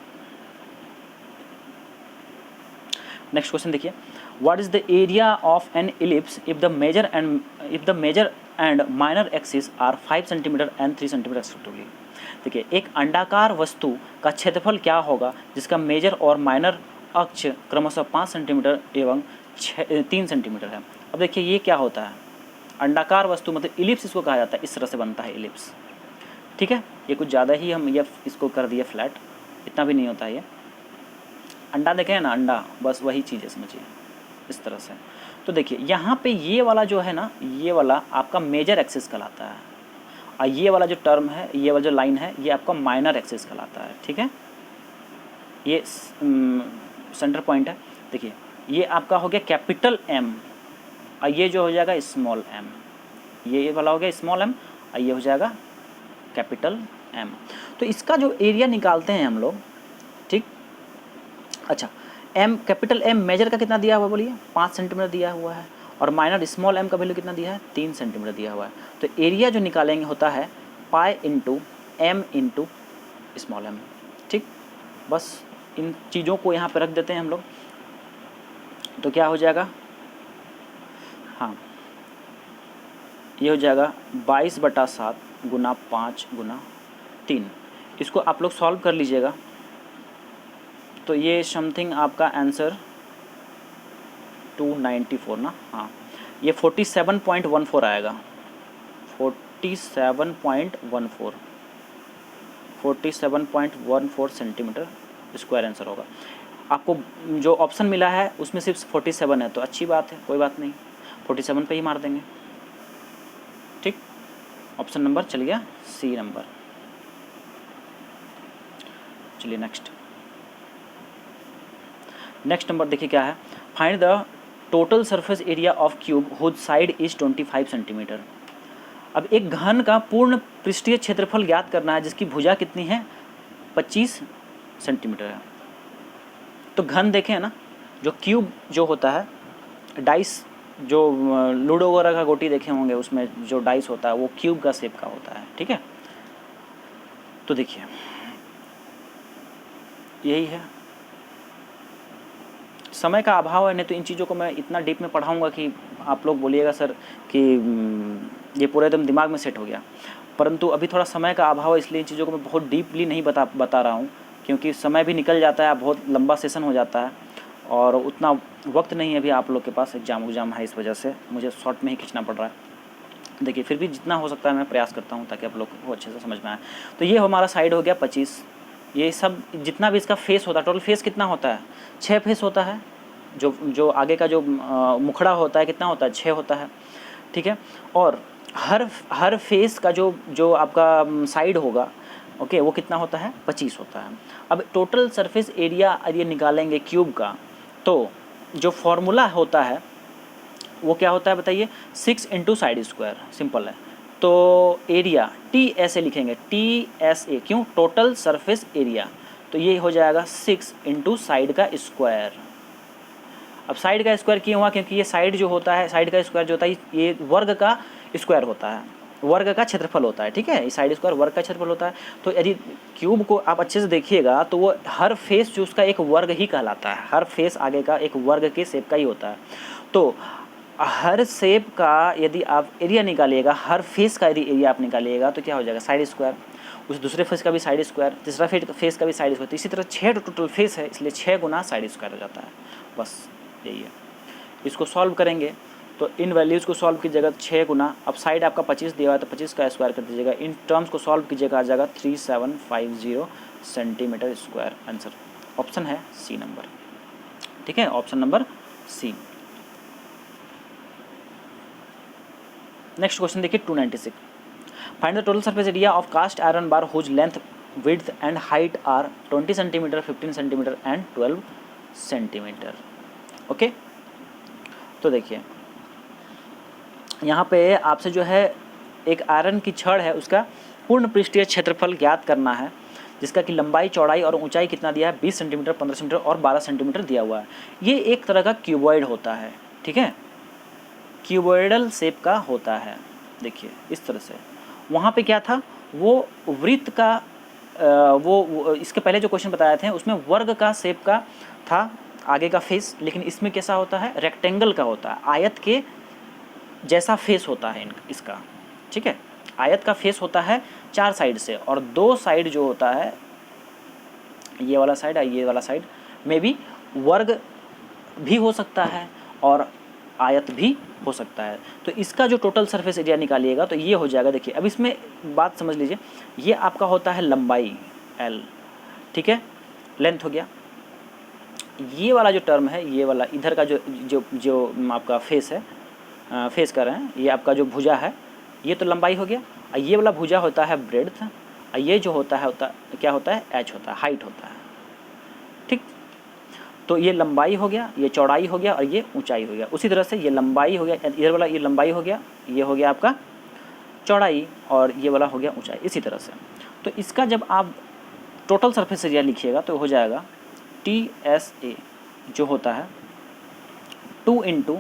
[SPEAKER 1] Next question देखिए, what is the area of an ellipse if the major and minor axis are 5 centimetre and 3 centimetre respectively. देखिए, एक अंडाकार वस्तु का क्षेत्रफल क्या होगा जिसका मेजर और माइनर अक्ष क्रमशः 5 सेंटीमीटर एवं 3 सेंटीमीटर है। अब देखिए ये क्या होता है? अंडाकार वस्तु मतलब इलिप्स इसको कहा जाता है, इस तरह से बनता है इलिप्स। ठीक है, ये कुछ ज़्यादा ही हम ये इसको कर दिए फ्लैट, इतना भी नहीं होता है ये। अंडा देखे हैं ना, अंडा, बस वही चीज़ है, समझिए इस तरह से। तो देखिए यहाँ पे ये वाला जो है ना, ये वाला आपका मेजर एक्सिस कहलाता है, और ये वाला जो टर्म है, ये वाला जो लाइन है, ये आपका माइनर एक्सिस कहलाता है। ठीक है, ये सेंटर पॉइंट है। देखिए ये आपका हो गया कैपिटल एम, और ये जो हो जाएगा स्मॉल एम, ये वाला हो गया स्मॉल एम, और ये हो जाएगा कैपिटल एम। तो इसका जो एरिया निकालते हैं हम लोग, ठीक। अच्छा, एम कैपिटल एम मेजर का कितना दिया हुआ बोलिए, 5 सेंटीमीटर दिया हुआ है, और माइनर स्मॉल एम का वैल्यू कितना दिया है, 3 सेंटीमीटर दिया हुआ है। तो एरिया जो निकालेंगे होता है pi into M into small M. ठीक, बस इन चीज़ों को यहाँ पे रख देते हैं हम लोग, तो क्या हो जाएगा, हाँ ये हो जाएगा 22/7 गुना 5 गुना 3। इसको आप लोग सॉल्व कर लीजिएगा, तो ये समथिंग आपका आंसर 294 ना, हाँ ये 47.14 आएगा, 47.14 सेंटीमीटर स्क्वायर आंसर होगा। आपको जो ऑप्शन मिला है उसमें सिर्फ 47 है, तो अच्छी बात है, कोई बात नहीं, 47 पे ही मार देंगे। ठीक, ऑप्शन नंबर चल गया सी नंबर। चलिए नेक्स्ट नंबर देखिए क्या है, find the total surface area of cube whose side is 25 centimetre. अब एक घन का पूर्ण पृष्ठीय क्षेत्रफल ज्ञात करना है जिसकी भुजा कितनी है, 25 सेंटीमीटर है। तो घन देखें है ना, जो क्यूब जो होता है, डाइस जो लूडो वगैरह का गोटी देखे होंगे, उसमें जो डाइस होता है वो क्यूब का शेप का होता है। ठीक है, तो देखिए यही है, समय का अभाव है, नहीं तो इन चीज़ों को मैं इतना डीप में पढ़ाऊँगा कि आप लोग बोलिएगा सर कि ये पूरा एकदम दिमाग में सेट हो गया, परंतु अभी थोड़ा समय का अभाव है, इसलिए इन चीज़ों को मैं बहुत डीपली नहीं बता रहा हूँ, क्योंकि समय भी निकल जाता है, बहुत लंबा सेशन हो जाता है, और उतना वक्त नहीं है अभी आप लोग के पास, एग्जाम है, इस वजह से मुझे शॉर्ट में ही खींचना पड़ रहा है। देखिए फिर भी जितना हो सकता है मैं प्रयास करता हूँ ताकि आप लोग को अच्छे से समझ में आए। तो ये हमारा साइड हो गया 25, ये सब जितना भी इसका फेस होता है, टोटल फेस कितना होता है, 6 फेस होता है, जो आगे का जो मुखड़ा होता है कितना होता है, 6 होता है। ठीक है, और हर फेस का जो आपका साइड होगा, ओके, वो कितना होता है, 25 होता है। अब टोटल सरफेस एरिया यदि निकालेंगे क्यूब का, तो जो फॉर्मूला होता है वो क्या होता है बताइए, 6 इंटू साइड स्क्वायर, सिंपल है। तो एरिया TSA लिखेंगे, TSA क्यों, टोटल सरफेस एरिया, तो ये हो जाएगा 6 इंटू साइड का स्क्वायर। अब साइड का स्क्वायर क्यों हुआ, क्योंकि ये साइड जो होता है, साइड का स्क्वायर जो होता है ये वर्ग का स्क्वायर होता है, वर्ग का क्षेत्रफल होता है। ठीक है, ये साइड स्क्वायर वर्ग का क्षेत्रफल होता है। तो यदि क्यूब को आप अच्छे से देखिएगा तो वो हर फेस जो उसका एक वर्ग ही कहलाता है, हर फेस आगे का एक वर्ग के शेप का ही होता है। तो हर शेप का यदि आप एरिया निकालिएगा, हर फेस का यदि एरिया आप निकालिएगा तो क्या हो जाएगा, साइड स्क्वायर, उस दूसरे फेस का भी साइड स्क्वायर, तीसरा फेस का भी साइड स्क्वायर, तो इसी तरह 6 टोटल फेस है, इसलिए 6 गुना साइड स्क्वायर हो जाता है। बस यही है, इसको सॉल्व करेंगे तो इन वैल्यूज़ को सॉल्व कीजिएगा, 6 गुना, अब साइड आपका 25 दिया हुआ है तो 25 का स्क्वायर कर दीजिएगा, इन टर्म्स को सॉल्व कीजिएगा, आ जाएगा 3750 सेंटीमीटर स्क्वायर। आंसर ऑप्शन है सी नंबर। ठीक है, option number C. Next question देखिए 296, find the total surface area of cast iron bar whose length width and height are 20 centimetre, 15 centimetre and 12 centimetre. Okay, तो देखिए यहाँ पे आपसे जो है एक आयरन की छड़ है, उसका पूर्ण पृष्ठीय क्षेत्रफल ज्ञात करना है, जिसका कि लंबाई, चौड़ाई और ऊंचाई कितना दिया है, 20 सेंटीमीटर, 15 सेंटीमीटर और 12 सेंटीमीटर दिया हुआ है। ये एक तरह का क्यूबॉइड होता है। ठीक है, क्यूबॉइडल शेप का होता है। देखिए इस तरह से, वहाँ पे क्या था, वो वृत्त का वो इसके पहले जो क्वेश्चन बताए थे उसमें वर्ग का शेप का था आगे का फेस, लेकिन इसमें कैसा होता है, रेक्टेंगल का होता है, आयत के जैसा फेस होता है इसका। ठीक है, आयत का फेस होता है 4 साइड से, और 2 साइड जो होता है, ये वाला साइड और ये वाला साइड में भी वर्ग भी हो सकता है, और आयत भी हो सकता है। तो इसका जो टोटल सरफेस एरिया निकालिएगा तो ये हो जाएगा। देखिए अब इसमें बात समझ लीजिए, ये आपका होता है लंबाई L, ठीक है, लेंथ हो गया। ये वाला जो टर्म है, ये वाला इधर का जो जो जो आपका फेस है, फेस कर रहे हैं, ये आपका जो भुजा है, ये तो लंबाई हो गया। और ये वाला भुजा होता है ब्रेड्थ, और ये जो होता है क्या होता है, एच होता है, हाइट होता है, ठीक। तो ये लंबाई हो गया, ये चौड़ाई हो गया, और ये ऊंचाई हो गया। उसी तरह से ये लंबाई हो गया, इधर वाला ये लंबाई हो गया, ये हो गया आपका चौड़ाई, और ये वाला हो गया ऊंचाई। इसी तरह से तो इसका जब आप टोटल सरफेस एरिया लिखिएगा तो हो जाएगा TSA जो होता है 2 ×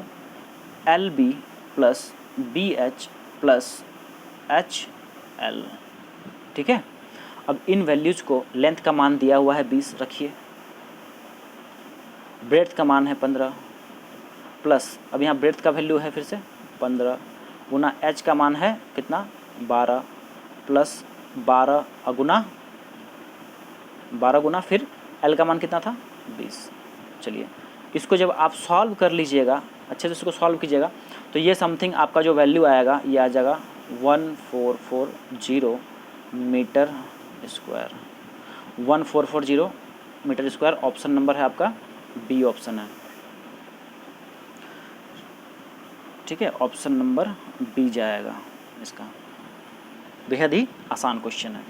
[SPEAKER 1] LB + BH + HL, ठीक है। अब इन वैल्यूज़ को, लेंथ का मान दिया हुआ है 20 रखिए, ब्रेड्थ का मान है 15 प्लस, अब यहाँ ब्रेड्थ का वैल्यू है फिर से 15 गुना h का मान है कितना 12 प्लस 12 गुना फिर l का मान कितना था 20। चलिए इसको जब आप सॉल्व कर लीजिएगा, अच्छे से इसको सॉल्व कीजिएगा, तो ये समथिंग आपका जो वैल्यू आएगा ये आ जाएगा 1440 metre square, 1440 metre square. Option number है आपका बी ऑप्शन है, ठीक है, ऑप्शन नंबर बी जाएगा इसका। बेहद ही आसान क्वेश्चन है,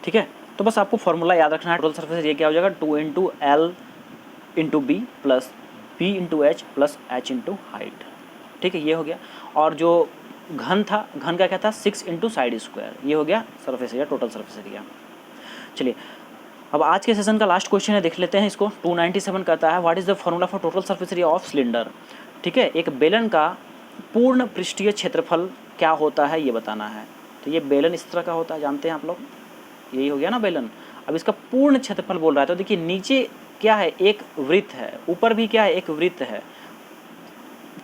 [SPEAKER 1] ठीक है। तो बस आपको फॉर्मूला याद रखना है। टोटल सरफेस ये क्या हो जाएगा 2 × L × B + B × H + H × height, ठीक है, ये हो गया। और जो घन था, घन का क्या था 6 × साइड स्क्वायर, ये हो गया surface area, total surface area. चलिए अब आज के सेशन का लास्ट क्वेश्चन है, देख लेते हैं इसको। 297 कहता है what is the formula for total surface area of cylinder, ठीक है। एक बेलन का पूर्ण पृष्ठीय क्षेत्रफल क्या होता है ये बताना है। तो ये बेलन इस तरह का होता है, जानते हैं आप लोग, यही हो गया ना बेलन। अब इसका पूर्ण क्षेत्रफल बोल रहा है, तो देखिए नीचे क्या है, एक वृत्त है, ऊपर भी क्या है, एक वृत्त है,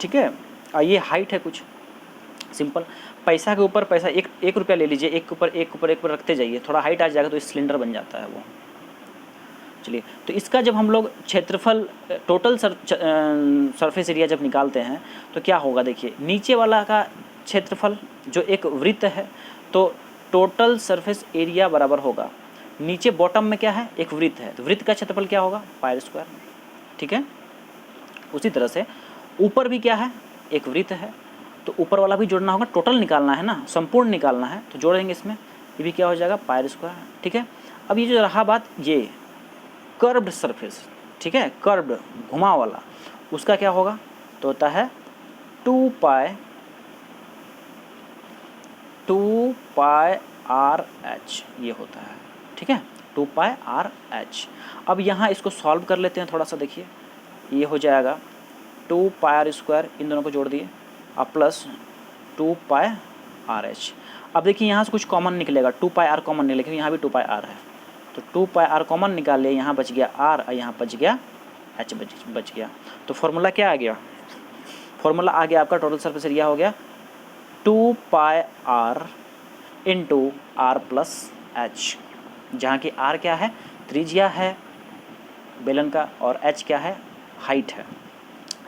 [SPEAKER 1] ठीक है। और ये हाइट है कुछ सिंपल। पैसा के ऊपर पैसा, एक रुपया ले लीजिए, एक ऊपर रखते जाइए, थोड़ा हाइट आ जाएगा तो सिलेंडर बन जाता है वो। चलिए तो इसका जब हम लोग क्षेत्रफल टोटल सरफेस एरिया जब निकालते हैं तो क्या होगा, देखिए नीचे वाला का क्षेत्रफल जो एक वृत्त है, तो टोटल सरफेस एरिया बराबर होगा, नीचे बॉटम में क्या है, एक वृत्त है, तो वृत्त का क्षेत्रफल क्या होगा पाई स्क्वायर, ठीक है। उसी तरह से ऊपर भी क्या है, एक वृत्त है, तो ऊपर वाला भी जोड़ना होगा, टोटल निकालना है ना, संपूर्ण निकालना है, तो जोड़ेंगे इसमें, ये भी क्या हो जाएगा पाई स्क्वायर, ठीक है। अब ये जो रहा बात, ये कर्व्ड सरफेस, ठीक है, कर्व्ड घुमा वाला, उसका क्या होगा, तो होता है 2 पाई RH, ये होता है, ठीक है, 2 पाई RH। अब यहाँ इसको सॉल्व कर लेते हैं थोड़ा सा, देखिए ये हो जाएगा 2 पाई R², इन दोनों को जोड़ दिए, अब प्लस 2 पाई RH। अब देखिए यहाँ से कुछ कॉमन निकलेगा, 2 पाई R कॉमन निकलेगा, यहाँ भी 2 पाई R है, तो 2 पाई R कॉमन निकाल लिया, यहाँ बच गया R और यहाँ बच गया H बच गया। तो फॉर्मूला क्या आ गया, फॉर्मूला आ गया आपका टोटल सरफेस एरिया हो गया 2 पाई R × R + H, जहाँ की R क्या है, त्रिज्या है बेलन का, और H क्या है, हाइट है,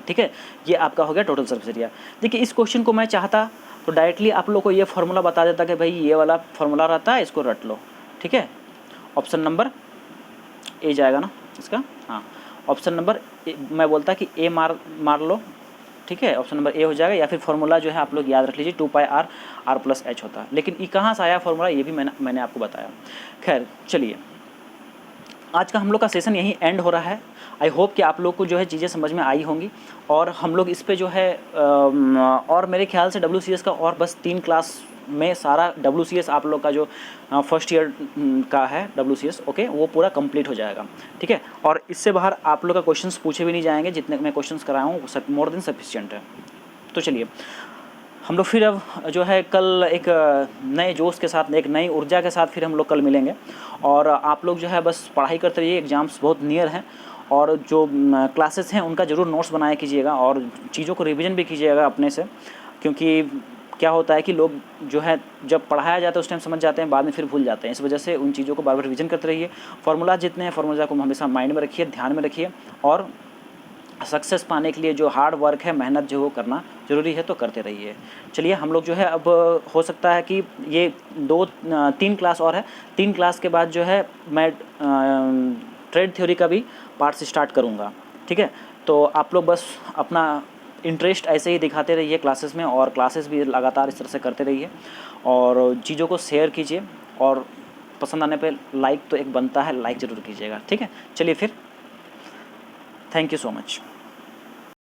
[SPEAKER 1] ठीक है। ये आपका हो गया टोटल सरफेस एरिया। देखिए इस क्वेश्चन को मैं चाहता तो डायरेक्टली आप लोग को ये फार्मूला बता देता कि भाई ये वाला फार्मूला रहता है, इसको रट लो, ठीक है। ऑप्शन नंबर ए जाएगा ना इसका, हाँ ऑप्शन नंबर मैं बोलता कि ए मार लो, ठीक है, ऑप्शन नंबर ए हो जाएगा। या फिर फार्मूला जो है आप लोग याद रख लीजिए 2 पाई R + H होता है, लेकिन ये कहाँ से आया फार्मूला ये भी मैंने आपको बताया। खैर चलिए आज का हम लोग का सेशन यहीं एंड हो रहा है। आई होप कि आप लोग को जो है चीज़ें समझ में आई होंगी, और हम लोग इस पे जो है और मेरे ख्याल से WCS का और बस 3 क्लास में सारा WCS आप लोग का जो फर्स्ट ईयर का है WCS, ओके, वो पूरा कंप्लीट हो जाएगा, ठीक है। और इससे बाहर आप लोग का क्वेश्चंस पूछे भी नहीं जाएंगे, जितने मैं क्वेश्चंस कराया हूँ मोर देन सफिशिएंट है। तो चलिए हम लोग फिर अब जो है कल एक नए जोश के साथ, एक नई ऊर्जा के साथ फिर हम लोग कल मिलेंगे। और आप लोग जो है बस पढ़ाई करते रहिए, एग्ज़ाम्स बहुत नियर हैं, और जो क्लासेस हैं उनका ज़रूर नोट्स बनाया कीजिएगा, और चीज़ों को रिवीजन भी कीजिएगा अपने से, क्योंकि क्या होता है कि लोग जो है जब पढ़ाया जाता है उस टाइम समझ जाते हैं, बाद में फिर भूल जाते हैं। इस वजह से उन चीज़ों को बार बार रिवीजन करते रहिए। फार्मूला जितने हैं फार्मूला को हमेशा माइंड में रखिए, ध्यान में रखिए, और सक्सेस पाने के लिए जो हार्ड वर्क है, मेहनत जो वो करना ज़रूरी है, तो करते रहिए। चलिए हम लोग जो है अब हो सकता है कि ये 3 क्लास और है, 3 क्लास के बाद जो है मैं ट्रेड थ्योरी का भी पार्ट्स स्टार्ट करूँगा, ठीक है। तो आप लोग बस अपना इंटरेस्ट ऐसे ही दिखाते रहिए क्लासेस में, और क्लासेस भी लगातार इस तरह से करते रहिए, और चीज़ों को शेयर कीजिए, और पसंद आने पे लाइक तो एक बनता है, लाइक ज़रूर कीजिएगा, ठीक है। चलिए फिर, थैंक यू सो मच।